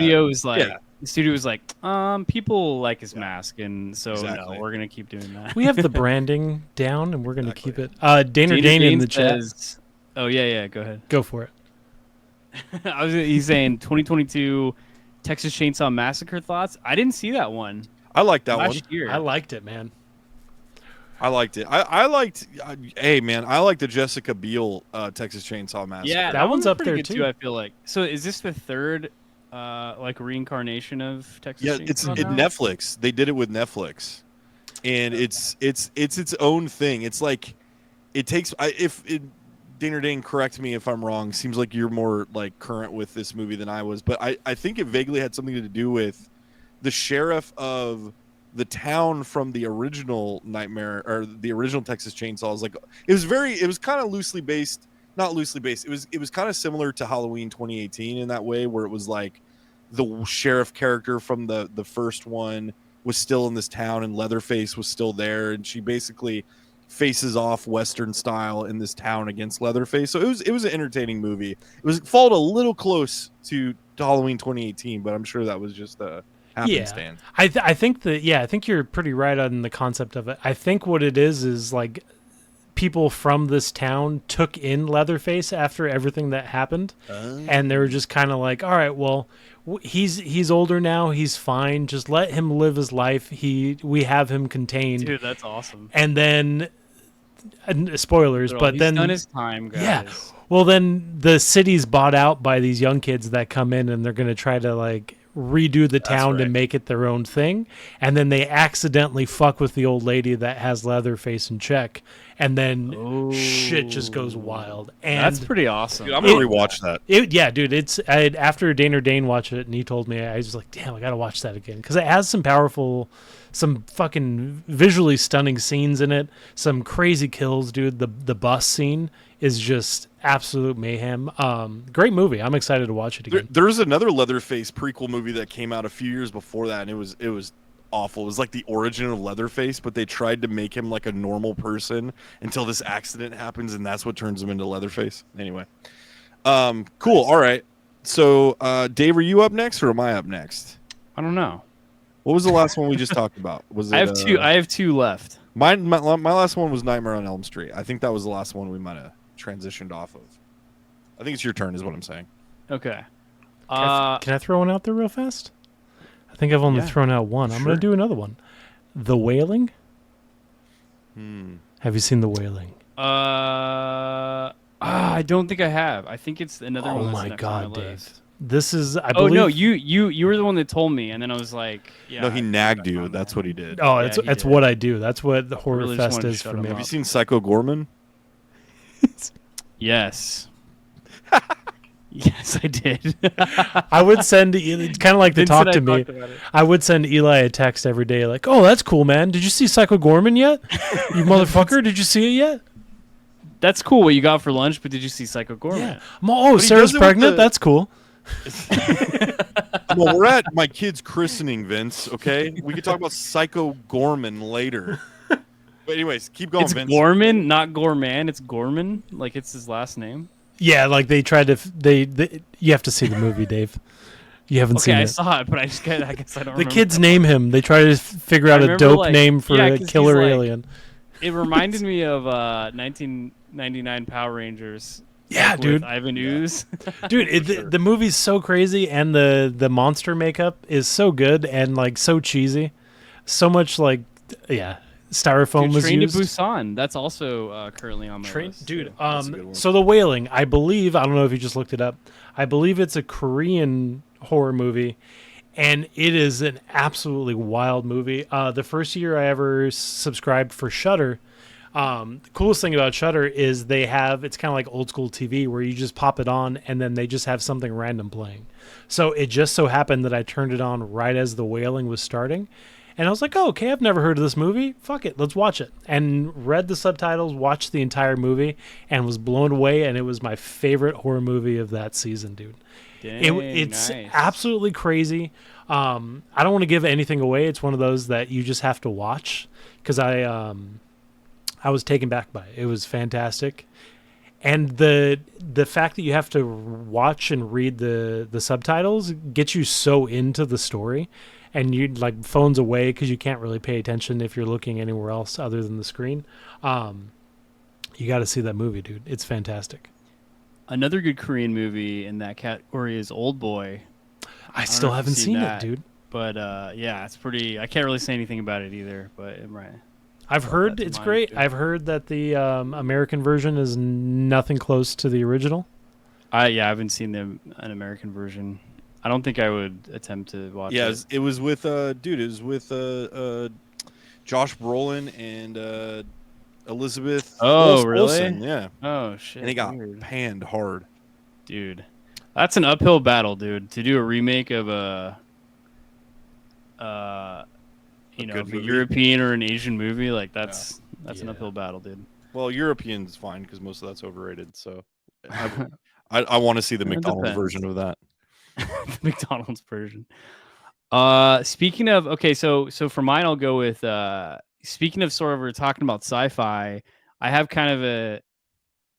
B: The studio was like, people like his mask, and so no, we're gonna keep doing that.
C: We have the branding down, and we're gonna keep it. Dana Dane in the chat.
B: Oh yeah, go ahead.
C: Go for it.
B: He's saying 2022 Texas Chainsaw Massacre thoughts. I didn't see that one.
A: I liked that
B: last year.
C: I liked it, man.
A: I liked it. I liked. Hey, man, I liked the Jessica Biel Texas Chainsaw Massacre.
C: Yeah, that one's up there
B: too. I feel like. So is this the third, reincarnation of Texas?
A: Yeah, it's Netflix. They did it with Netflix, and it's its own thing. It's like it takes. Dana Dane, correct me if I'm wrong. Seems like you're more like current with this movie than I was, but I think it vaguely had something to do with the sheriff of the town from the original Nightmare or the original Texas Chainsaws. Like it was kind of loosely based, not loosely based. It was kind of similar to Halloween 2018 in that way, where it was like the sheriff character from the first one was still in this town and Leatherface was still there, and she basically faces off Western style in this town against Leatherface. So it was an entertaining movie. It followed a little close to Halloween 2018, but I'm sure that was just a happenstance.
C: Yeah. I think you're pretty right on the concept of it. I think what it is like people from this town took in Leatherface after everything that happened, and they were just kind of like, all right, well, he's older now, he's fine, just let him live his life. We have him contained.
B: Dude, that's awesome.
C: And then spoilers, but then
B: he's done his time, guys.
C: Yeah. Well, then the city's bought out by these young kids that come in, and they're going to try to like redo the town to make it their own thing, and then they accidentally fuck with the old lady that has Leatherface in check, and then shit just goes wild. And
B: that's pretty awesome.
A: Dude, I'm gonna rewatch that.
C: Dude, it's after Dana Dane watched it and he told me, I was like, damn, I gotta watch that again, because it has some fucking visually stunning scenes in it, some crazy kills, dude. The bus scene is just absolute mayhem. Great movie. I'm excited to watch it again.
A: There's another Leatherface prequel movie that came out a few years before that, and it was awful. It was like the origin of Leatherface, but they tried to make him like a normal person until this accident happens, and that's what turns him into Leatherface. Anyway, cool. All right. So, Dave, are you up next or am I up next?
B: I don't know.
A: What was the last one we just talked about? Was it,
B: I have two left.
A: My last one was Nightmare on Elm Street. I think that was the last one we might have transitioned off of. I think it's your turn, is what I'm saying.
B: Okay.
C: Can I throw one out there real fast? I think I've only thrown out one. I'm going to do another one. The Wailing. Have you seen The Wailing?
B: I don't think I have. I think it's another one.
C: Oh
B: that's
C: my God,
B: on my
C: Dave.
B: list.
C: This is, I
B: believe...
C: believe...
B: no, you were the one that told me, and then I was like, yeah.
A: No, he nagged you. That's what he did.
C: Oh, that's what I do. That's what the Horror
B: really
C: Fest is for me.
A: Have you seen Psycho Gorman?
B: Yes. Yes, I did.
C: I would send kind of like to talk to me. I would send Eli a text every day, like, "Oh, that's cool, man. Did you see Psycho Gorman yet? You motherfucker, did you see it yet?"
B: That's cool. What you got for lunch? But did you see Psycho Gorman?
C: Yeah. Oh, Sarah's pregnant. That's cool.
A: Well, we're at my kid's christening, Vince. Okay, we could talk about Psycho Gorman later. But anyways, keep going,
B: it's
A: Vince.
B: Gorman, not Gorman. It's Gorman, like it's his last name.
C: Yeah, like they tried to. You have to see the movie, Dave. You haven't seen it.
B: Okay, I saw it, but I guess I don't remember.
C: The kids name him. They try to figure out a dope name for a killer alien.
B: It reminded me of 1999 Power Rangers.
C: Yeah, dude.
B: With Ivan Ooze.
C: Dude, the movie's so crazy, and the monster makeup is so good and like so cheesy. So much like, styrofoam was
B: Train
C: used.
B: to Busan. That's also currently on my list.
C: Dude, so The Wailing, I believe, I don't know if you just looked it up, I believe it's a Korean horror movie, and it is an absolutely wild movie. The first year I ever subscribed for Shudder, the coolest thing about Shudder is it's kind of like old school TV where you just pop it on and then they just have something random playing. So it just so happened that I turned it on right as The Wailing was starting. And I was like, oh, okay, I've never heard of this movie. Fuck it, let's watch it. And read the subtitles, watched the entire movie, and was blown away. And it was my favorite horror movie of that season, dude.
B: Dang,
C: it's
B: nice.
C: absolutely crazy. I don't want to give anything away. It's one of those that you just have to watch because I was taken back by it. It was fantastic. and the fact that you have to watch and read the subtitles gets you so into the story, and you like phones away because you can't really pay attention if you're looking anywhere else other than the screen. You got to see that movie, dude. It's fantastic.
B: Another good Korean movie in that category is Old Boy.
C: I still haven't seen it, dude.
B: But yeah, it's pretty. I can't really say anything about it either. But right,
C: I've heard it's great. Too. I've heard that the American version is nothing close to the original.
B: I haven't seen an American version. I don't think I would attempt to watch it.
A: Yeah, it was with dude. It was with Josh Brolin and Elizabeth.
B: Oh, really?
A: Olsen, yeah.
B: Oh shit.
A: And he got panned hard,
B: dude. That's an uphill battle, dude. To do a remake of a European or an Asian movie, like that's an uphill battle, dude.
A: Well, European's fine because most of that's overrated. So I want to see the McDonald's version of that.
B: The McDonald's version. Speaking of, okay, so for mine, I'll go with speaking of sort of we're talking about sci-fi. I have kind of a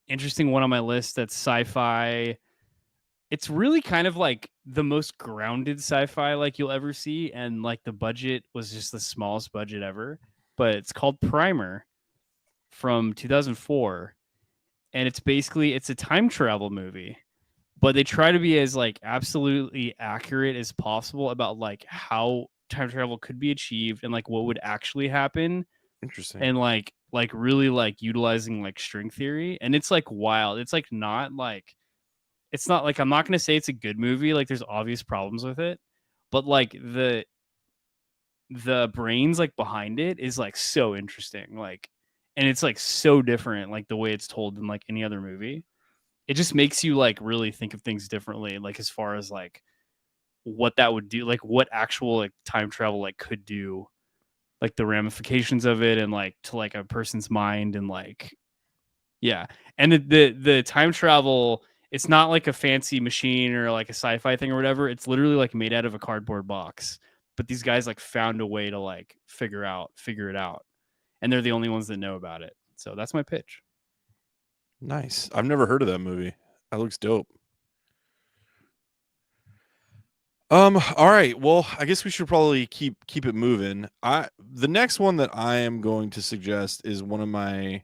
B: interesting one on my list that's sci-fi. It's really kind of like the most grounded sci-fi like you'll ever see, and like the budget was just the smallest budget ever. But it's called Primer from 2004, and it's a time travel movie. But they try to be as like absolutely accurate as possible about like how time travel could be achieved and like what would actually happen.
A: Interesting.
B: And like really like utilizing like string theory. And it's like wild. It's not like I'm not gonna say it's a good movie. Like there's obvious problems with it, but like the brains like behind it is like so interesting. Like, and it's like so different, like the way it's told than like any other movie. It just makes you like really think of things differently, like as far as like what that would do, like what actual like time travel like could do, like the ramifications of it, and like to like a person's mind, and like yeah. And the time travel, it's not like a fancy machine or like a sci-fi thing or whatever. It's literally like made out of a cardboard box. But these guys like found a way to like figure it out, and they're the only ones that know about it. So that's my pitch.
A: Nice. I've never heard of that movie. That looks dope. All right. Well, I guess we should probably keep it moving. The next one that I am going to suggest is one of my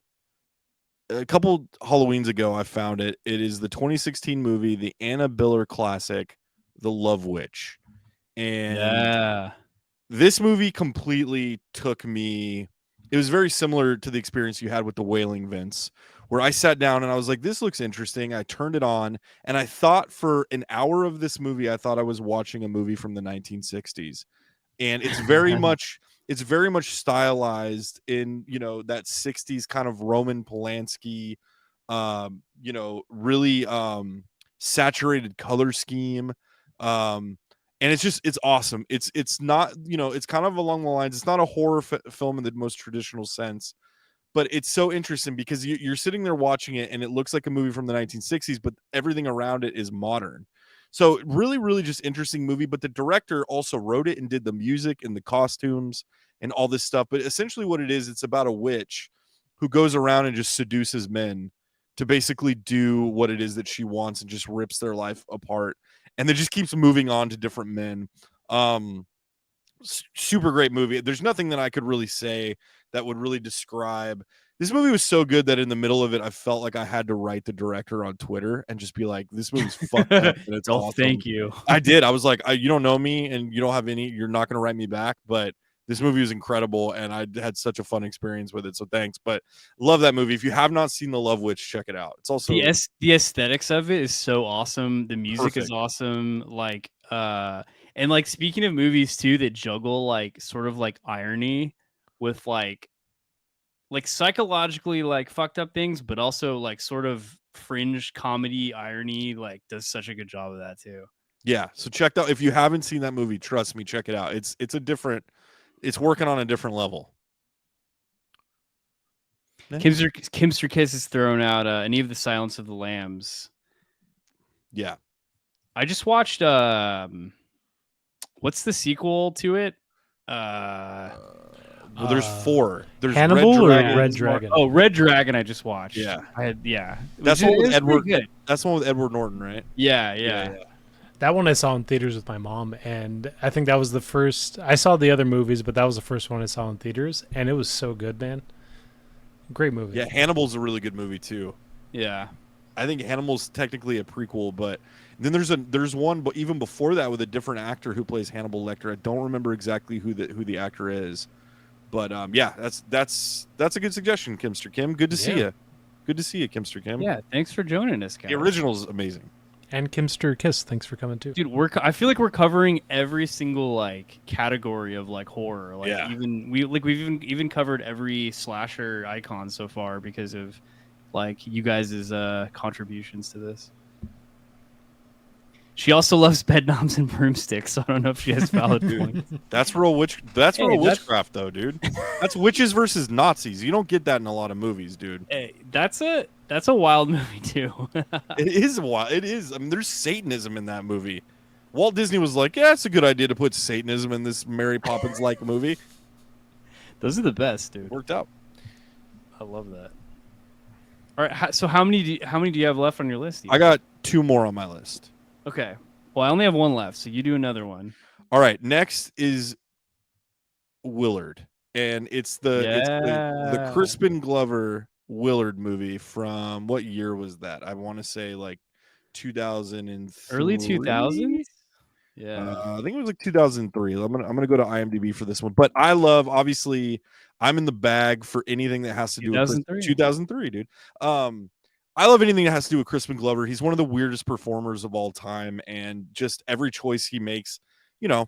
A: a couple Halloweens ago I found it. It is the 2016 movie, the Anna Biller classic, The Love Witch. And this movie completely took me. It was very similar to the experience you had with the Wailing, Vince, where I sat down and I was like, this looks interesting. I turned it on and I thought for an hour of this movie, I thought I was watching a movie from the 1960s. And it's very much stylized in, that 60s kind of Roman Polanski, really saturated color scheme. And it's awesome. It's not, it's kind of along the lines. It's not a horror film in the most traditional sense, but it's so interesting because you're sitting there watching it and it looks like a movie from the 1960s, but everything around it is modern. So really, really just interesting movie. But the director also wrote it and did the music and the costumes and all this stuff. But essentially what it is, it's about a witch who goes around and just seduces men to basically do what it is that she wants and just rips their life apart. And then just keeps moving on to different men. Super great movie. There's nothing that I could really say that would really describe. This movie was so good that in the middle of it, I felt like I had to write the director on Twitter and just be like, this movie's fucked up. And it's awesome.
B: Thank you.
A: I did. I was like, you don't know me and you don't have you're not going to write me back, but this movie was incredible and I had such a fun experience with it. So thanks. But love that movie. If you have not seen The Love Witch, check it out. It's also
B: the aesthetics of it is so awesome. The music is awesome. Like and like speaking of movies too that juggle like sort of like irony with like psychologically like fucked up things, but also like sort of fringe comedy irony, like does such a good job of that too.
A: Yeah. So check out, if you haven't seen that movie, trust me, check it out. It's working on a different level.
B: Kimster Kiss has thrown out any of the Silence of the Lambs.
A: Yeah.
B: I just watched what's the sequel to it?
A: Well, there's 4. There's
C: Hannibal
A: Red
C: or
A: Dragon.
C: Red Dragon?
B: Oh, Red Dragon. I just watched.
A: Yeah.
B: That's
A: the one with
B: Edward.
A: Edward.
B: Good.
A: That's the one with Edward Norton, right?
B: Yeah.
C: That one I saw in theaters with my mom, and I think that was the first. I saw the other movies, but that was the first one I saw in theaters, and it was so good, man. Great movie.
A: Yeah, Hannibal's a really good movie too.
B: Yeah.
A: I think Hannibal's technically a prequel, but then there's one, but even before that with a different actor who plays Hannibal Lecter. I don't remember exactly who the actor is, but yeah, that's a good suggestion, Kimster Kim. Good to see you. Good to see you, Kimster Kim.
B: Yeah, thanks for joining us, guys.
A: The original's amazing.
C: And Kimster Kiss, thanks for coming too.
B: Dude, I feel like we're covering every single like category of like horror. Like we've even covered every slasher icon so far because of like you guys' contributions to this. She also loves bed knobs and broomsticks, so I don't know if she has valid points.
A: That's real witchcraft though, dude. That's witches versus Nazis. You don't get that in a lot of movies, dude.
B: Hey, that's a wild movie too.
A: It is wild. It is. I mean, there's Satanism in that movie. Walt Disney was like, "Yeah, it's a good idea to put Satanism in this Mary Poppins like movie."
B: Those are the best, dude.
A: Worked out.
B: I love that. All right, so how many do you have left on your list?
A: I got 2 more on my list.
B: Okay. Well, I only have 1 left, so you do another one.
A: All right. Next is Willard, and it's the Crispin Glover Willard movie from what year was that? I want to say like 2003.
B: Early 2000s. Yeah.
A: I think it was like 2003. I'm gonna go to IMDb for this one, but I love, obviously I'm in the bag for anything that has to do with 2003, dude. I love anything that has to do with Crispin Glover. He's one of the weirdest performers of all time, and just every choice he makes, you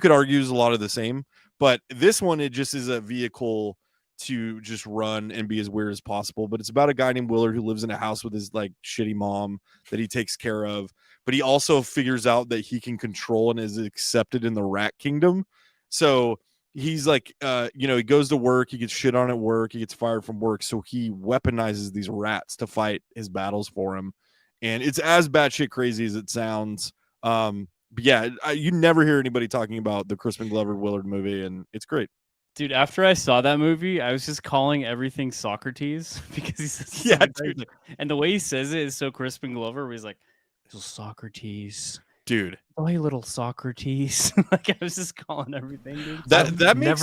A: could argue is a lot of the same, but this one, it just is a vehicle to just run and be as weird as possible. But it's about a guy named Willard who lives in a house with his like shitty mom that he takes care of, but he also figures out that he can control and is accepted in the rat kingdom. So he's like, he goes to work, he gets shit on at work, he gets fired from work, so he weaponizes these rats to fight his battles for him. And it's as batshit crazy as it sounds. But yeah, you never hear anybody talking about the Crispin Glover Willard movie, and it's great.
B: Dude, after I saw that movie, I was just calling everything Socrates because he says, dude. And the way he says it is so Crispin Glover, where he's like, Socrates.
A: Dude.
B: Oh, hey, little Socrates. Like, I was just calling everything, dude.
A: That makes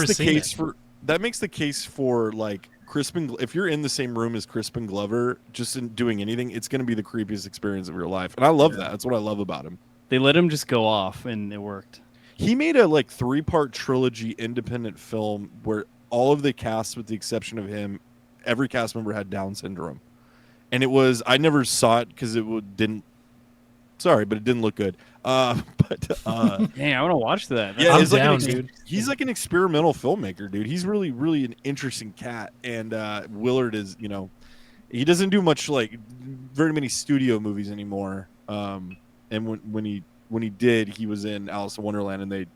A: the case for like Crispin. If you're in the same room as Crispin Glover, just in doing anything, it's going to be the creepiest experience of your life. And I love that. That's what I love about him.
B: They let him just go off, and it worked.
A: He made a like 3-part trilogy independent film where all of the cast, with the exception of him, every cast member had Down syndrome. And I never saw it because it didn't look good. Dang,
B: I want to watch that.
A: Yeah,
C: I'm down, dude.
A: He's like an experimental filmmaker, dude. He's really, really an interesting cat. And Willard is, he doesn't do much, like, very many studio movies anymore. And when he did, he was in Alice in Wonderland, and they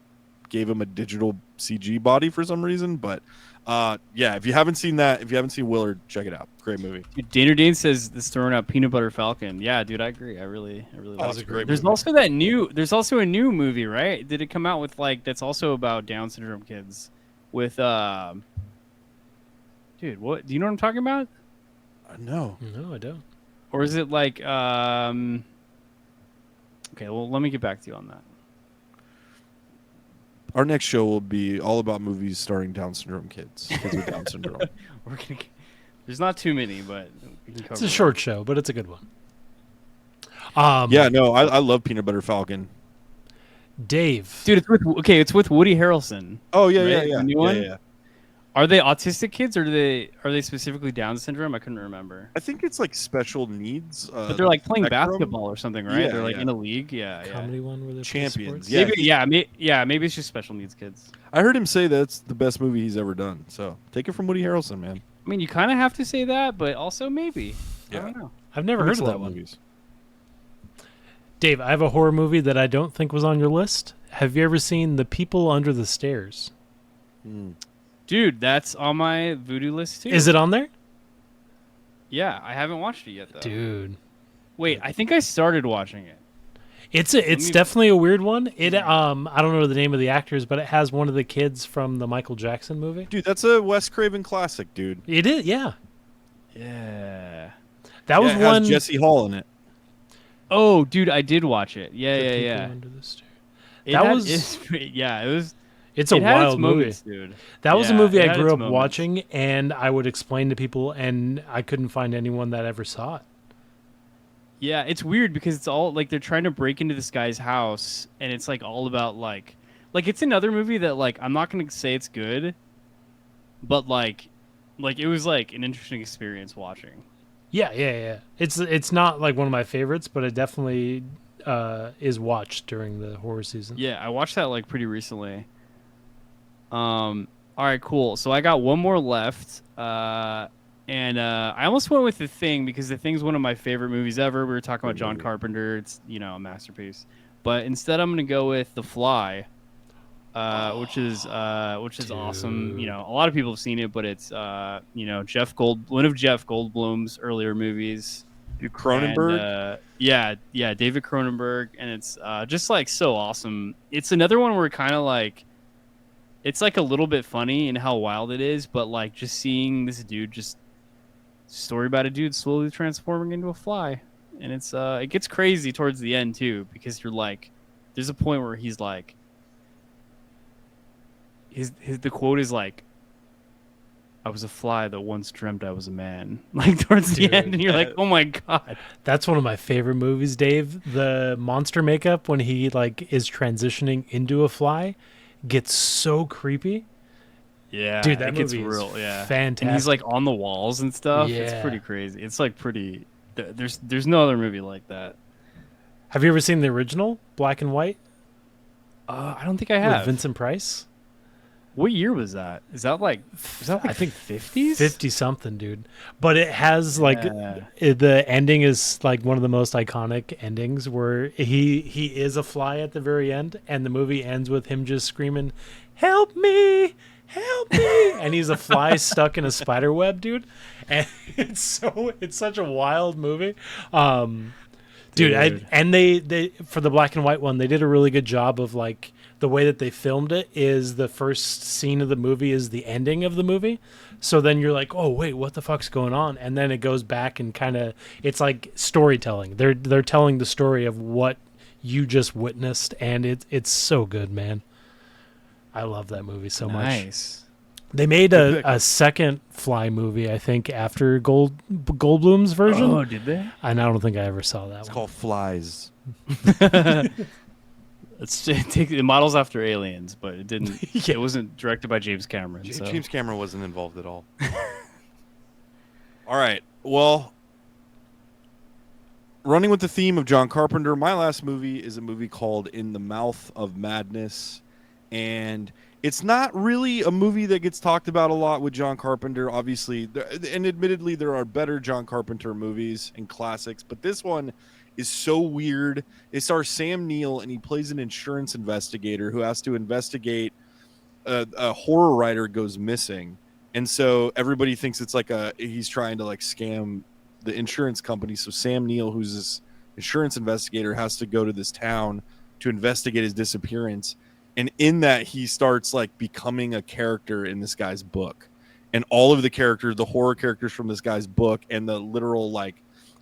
A: gave him a digital CG body for some reason. But yeah, if you haven't seen Willard, check it out. Great movie.
B: Dude, Daner Dane says this throwing out Peanut Butter Falcon. Yeah, dude, I agree. I really
A: That's a great
B: There's
A: movie.
B: There's also a new movie, right? Did it come out with that's also about Down syndrome kids with dude, what? Do you know what I'm talking about?
A: No,
C: I don't.
B: Or is it like okay, well, let me get back to you on that.
A: Our next show will be all about movies starring Down syndrome kids with Down syndrome.
B: There's not too many, but we can cover
C: It's a short show, but it's a good one.
A: Yeah, no, I love Peanut Butter Falcon.
C: Dave,
B: dude, it's with Woody Harrelson.
A: Oh yeah,
B: right?
A: yeah.
B: The new one? Are they autistic kids, or are they specifically Down syndrome? I couldn't remember.
A: I think it's like special needs.
B: But they're like playing basketball or something, right?
A: Yeah,
B: they're like
A: yeah.
B: in a league. Yeah,
C: comedy one where they're
A: Champions.
C: sports?
A: Yeah.
B: Maybe it's just special needs kids.
A: I heard him say that's the best movie he's ever done. So take it from Woody Harrelson, man.
B: I mean, you kind of have to say that, but also maybe.
A: Yeah.
B: I don't know.
C: I've never heard of that one.
A: Movies.
C: Dave, I have a horror movie that I don't think was on your list. Have you ever seen The People Under the Stairs?
B: Dude, that's on my voodoo list too.
C: Is it on there?
B: Yeah, I haven't watched it yet though.
C: Dude.
B: Wait, I think I started watching it.
C: It's definitely a weird one. I don't know the name of the actors, but it has one of the kids from the Michael Jackson movie.
A: Dude, that's a Wes Craven classic, dude.
C: It is, yeah.
B: Yeah.
C: That was
A: it
C: one.
A: has Jesse Hall in it.
B: Oh, dude, I did watch it. Yeah.
C: Under the Stairs.
B: It was.
C: It's a wild movie,
B: moments, dude.
C: That was a movie I grew up
B: moments.
C: watching, and I would explain to people, and I couldn't find anyone that ever saw it.
B: Yeah, it's weird because it's all like they're trying to break into this guy's house, and it's like all about like it's another movie that like I'm not gonna say it's good, but like it was like an interesting experience watching.
C: Yeah. It's not like one of my favorites, but it definitely is watched during the horror season.
B: Yeah, I watched that like pretty recently. All right, cool. So I got one more left. And I almost went with The Thing because The Thing's one of my favorite movies ever. We were talking about John Carpenter. It's, a masterpiece. But instead I'm going to go with The Fly, which is awesome. A lot of people have seen it, but it's one of Jeff Goldblum's earlier movies.
A: Cronenberg?
B: And, David Cronenberg, and it's just like so awesome. It's another one where kind of like it's like a little bit funny in how wild it is, but like just seeing this dude just story about a dude slowly transforming into a fly, and it's it gets crazy towards the end too, because you're like, there's a point where he's like, the quote is like, "I was a fly that once dreamt I was a man," like towards the end, and you're like, oh my god.
C: That's one of my favorite movies, Dave. The monster makeup when he like is transitioning into a fly gets so creepy.
B: Yeah,
C: dude, that
B: it gets
C: movie
B: real.
C: is
B: Yeah,
C: fantastic.
B: And he's like on the walls and stuff.
C: Yeah.
B: It's pretty crazy. It's like pretty. There's no other movie like that.
C: Have you ever seen the original black and white?
B: I don't think I have.
C: With Vincent Price.
B: What year was that? Is that like I think 50s?
C: 50 something, dude. But it has like the ending is like one of the most iconic endings where he is a fly at the very end, and the movie ends with him just screaming, "Help me! Help me!" And he's a fly stuck in a spider web, dude. And it's such a wild movie. Dude, they for the black and white one, they did a really good job of like the way that they filmed it is the first scene of the movie is the ending of the movie. So then you're like, oh wait, what the fuck's going on? And then it goes back and kind of it's like storytelling. They're telling the story of what you just witnessed, and it's so good, man. I love that movie so much.
B: Nice.
C: They made a second Fly movie, I think, after Goldblum's version.
B: Oh, did they?
C: And I don't think I ever saw that.
A: It's called Flies.
B: It models after Aliens, but it didn't.
C: Yeah.
B: It wasn't directed by James Cameron. So.
A: James Cameron wasn't involved at all. All right. Well, running with the theme of John Carpenter, my last movie is a movie called In the Mouth of Madness. And it's not really a movie that gets talked about a lot with John Carpenter, obviously. And admittedly, there are better John Carpenter movies and classics. But this one is so weird. It stars Sam Neill, and he plays an insurance investigator who has to investigate a horror writer goes missing. And so everybody thinks it's like he's trying to like scam the insurance company. So Sam Neill, who's this insurance investigator, has to go to this town to investigate his disappearance. And in that, he starts like becoming a character in this guy's book. And all of the characters, the horror characters from this guy's book, and the literal like,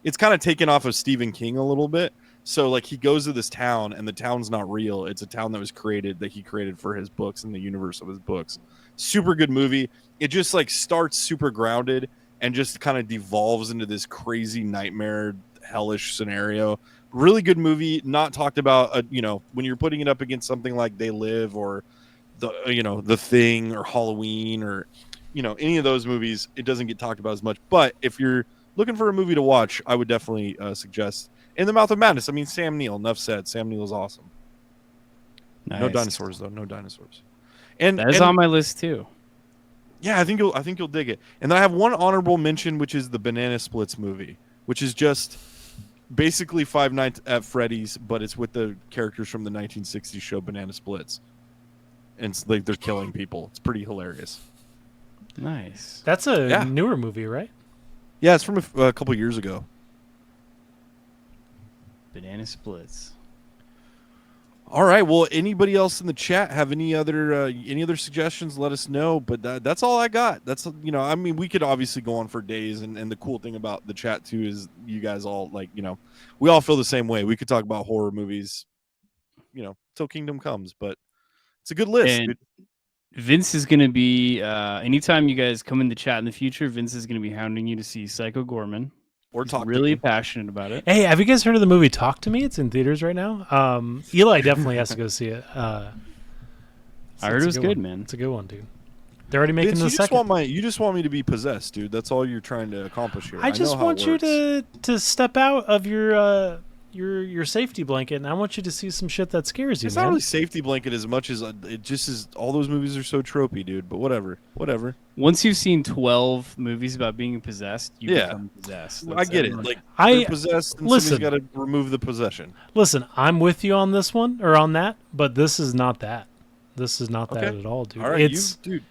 A: it's kind of taken off of Stephen King a little bit. So like he goes to this town, and the town's not real. It's a town that was created, that he created for his books and the universe of his books. Super good movie. It just like starts super grounded and just kind of devolves into this crazy nightmare, hellish scenario. Really good movie. Not talked about, when you're putting it up against something like They Live or The Thing or Halloween or, any of those movies, it doesn't get talked about as much. But if you're looking for a movie to watch, I would definitely suggest In the Mouth of Madness. I mean, Sam Neill, enough said. Sam Neill is awesome. Nice. No dinosaurs, though. No dinosaurs. And
B: that is on my list, too.
A: Yeah, I think you'll dig it. And then I have one honorable mention, which is the Banana Splits movie, which is just basically Five Nights at Freddy's, but it's with the characters from the 1960s show Banana Splits. And it's like they're killing people. It's pretty hilarious.
B: Nice.
C: That's a newer movie, right?
A: Yeah, it's from a couple years ago.
B: Banana Splits.
A: All right. Well, anybody else in the chat have any other suggestions? Let us know. But that's all I got. That's I mean, we could obviously go on for days, and the cool thing about the chat too is you guys all we all feel the same way. We could talk about horror movies, till Kingdom Comes. But it's a good list.
B: And
A: dude.
B: Vince is going to be anytime you guys come in the chat in the future. Vince is going to be hounding you to see Psycho Gorman.
A: Or talk.
B: Really passionate about it.
C: Hey, have you guys heard of the movie Talk to Me? It's in theaters right now. Eli definitely has to go see it.
B: I heard it was good, man.
C: It's a good one, dude. They're already making
A: Vince,
C: the second.
A: You just want me to be possessed, dude. That's all you're trying to accomplish here.
C: I just want you to step out of your safety blanket, and I want you to see some shit that scares you.
A: It's not really safety blanket as much as it just is. All those movies are so tropey, dude. But whatever.
B: Once you've seen 12 movies about being possessed, you become possessed.
A: I get it. Like
C: they're
A: possessed, and somebody's got to remove the possession.
C: Listen, I'm with you on this one or on that, but this is not that. This is not that at all, dude.
A: All right, dude.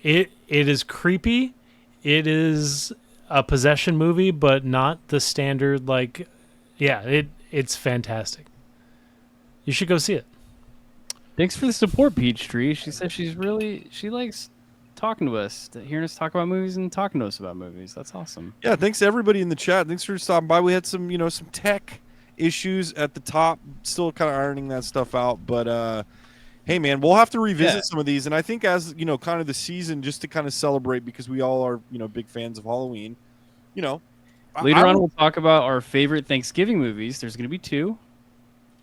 C: It is creepy. It is a possession movie, but not the standard it's fantastic. You should go see it.
B: Thanks for the support, Peachtree. She said she likes talking to us, hearing us talk about movies and talking to us about movies. That's awesome.
A: Yeah, thanks to everybody in the chat. Thanks for stopping by. We had some tech issues at the top, still kind of ironing that stuff out. But hey, man, we'll have to revisit some of these. And I think as kind of the season, just to kind of celebrate, because we all are big fans of Halloween.
B: Later on, we'll talk about our favorite Thanksgiving movies. There's going to be 2.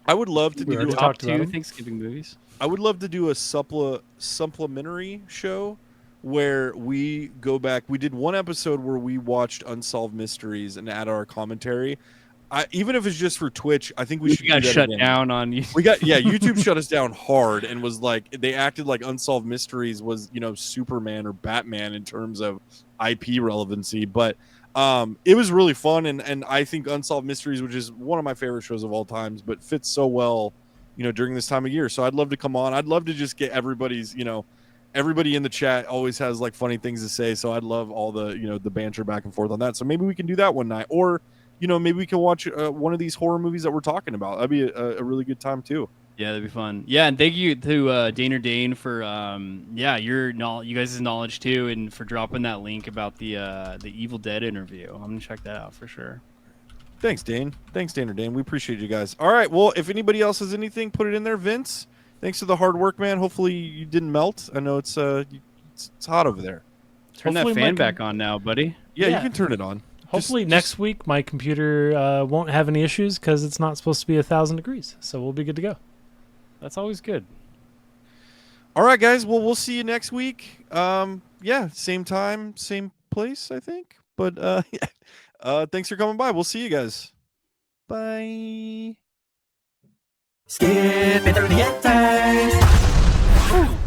A: I would love to do
B: our top 2 Thanksgiving movies.
A: I would love to do a supplementary show where we go back. We did one episode where we watched Unsolved Mysteries and add our commentary. Even if it's just for Twitch, I think we should
B: got shut down on you.
A: YouTube shut us down hard and was like, they acted like Unsolved Mysteries was Superman or Batman in terms of IP relevancy, but it was really fun, and I think Unsolved Mysteries, which is one of my favorite shows of all times, but fits so well, during this time of year. So I'd love to come on. I'd love to just get everybody's, everybody in the chat always has like funny things to say. So I'd love all the, the banter back and forth on that. So maybe we can do that one night, or, maybe we can watch one of these horror movies that we're talking about. That'd be a really good time too. Yeah,
B: that'd be fun. Yeah, and thank you to Dane for you guys' knowledge too, and for dropping that link about the Evil Dead interview. I'm gonna check that out for sure.
A: Thanks, Dane. We appreciate you guys. All right, well, if anybody else has anything, put it in there. Vince, thanks for the hard work, man. Hopefully you didn't melt. I know it's hot over there.
B: Turn that fan back on now, buddy.
A: Yeah, you can turn it on.
C: Hopefully next week my computer won't have any issues because it's not supposed to be 1,000 degrees, so we'll be good to go.
B: That's always good.
A: All right, guys. Well, we'll see you next week. Same time, same place, I think. But thanks for coming by. We'll see you guys. Bye.
D: Skip it through the end times.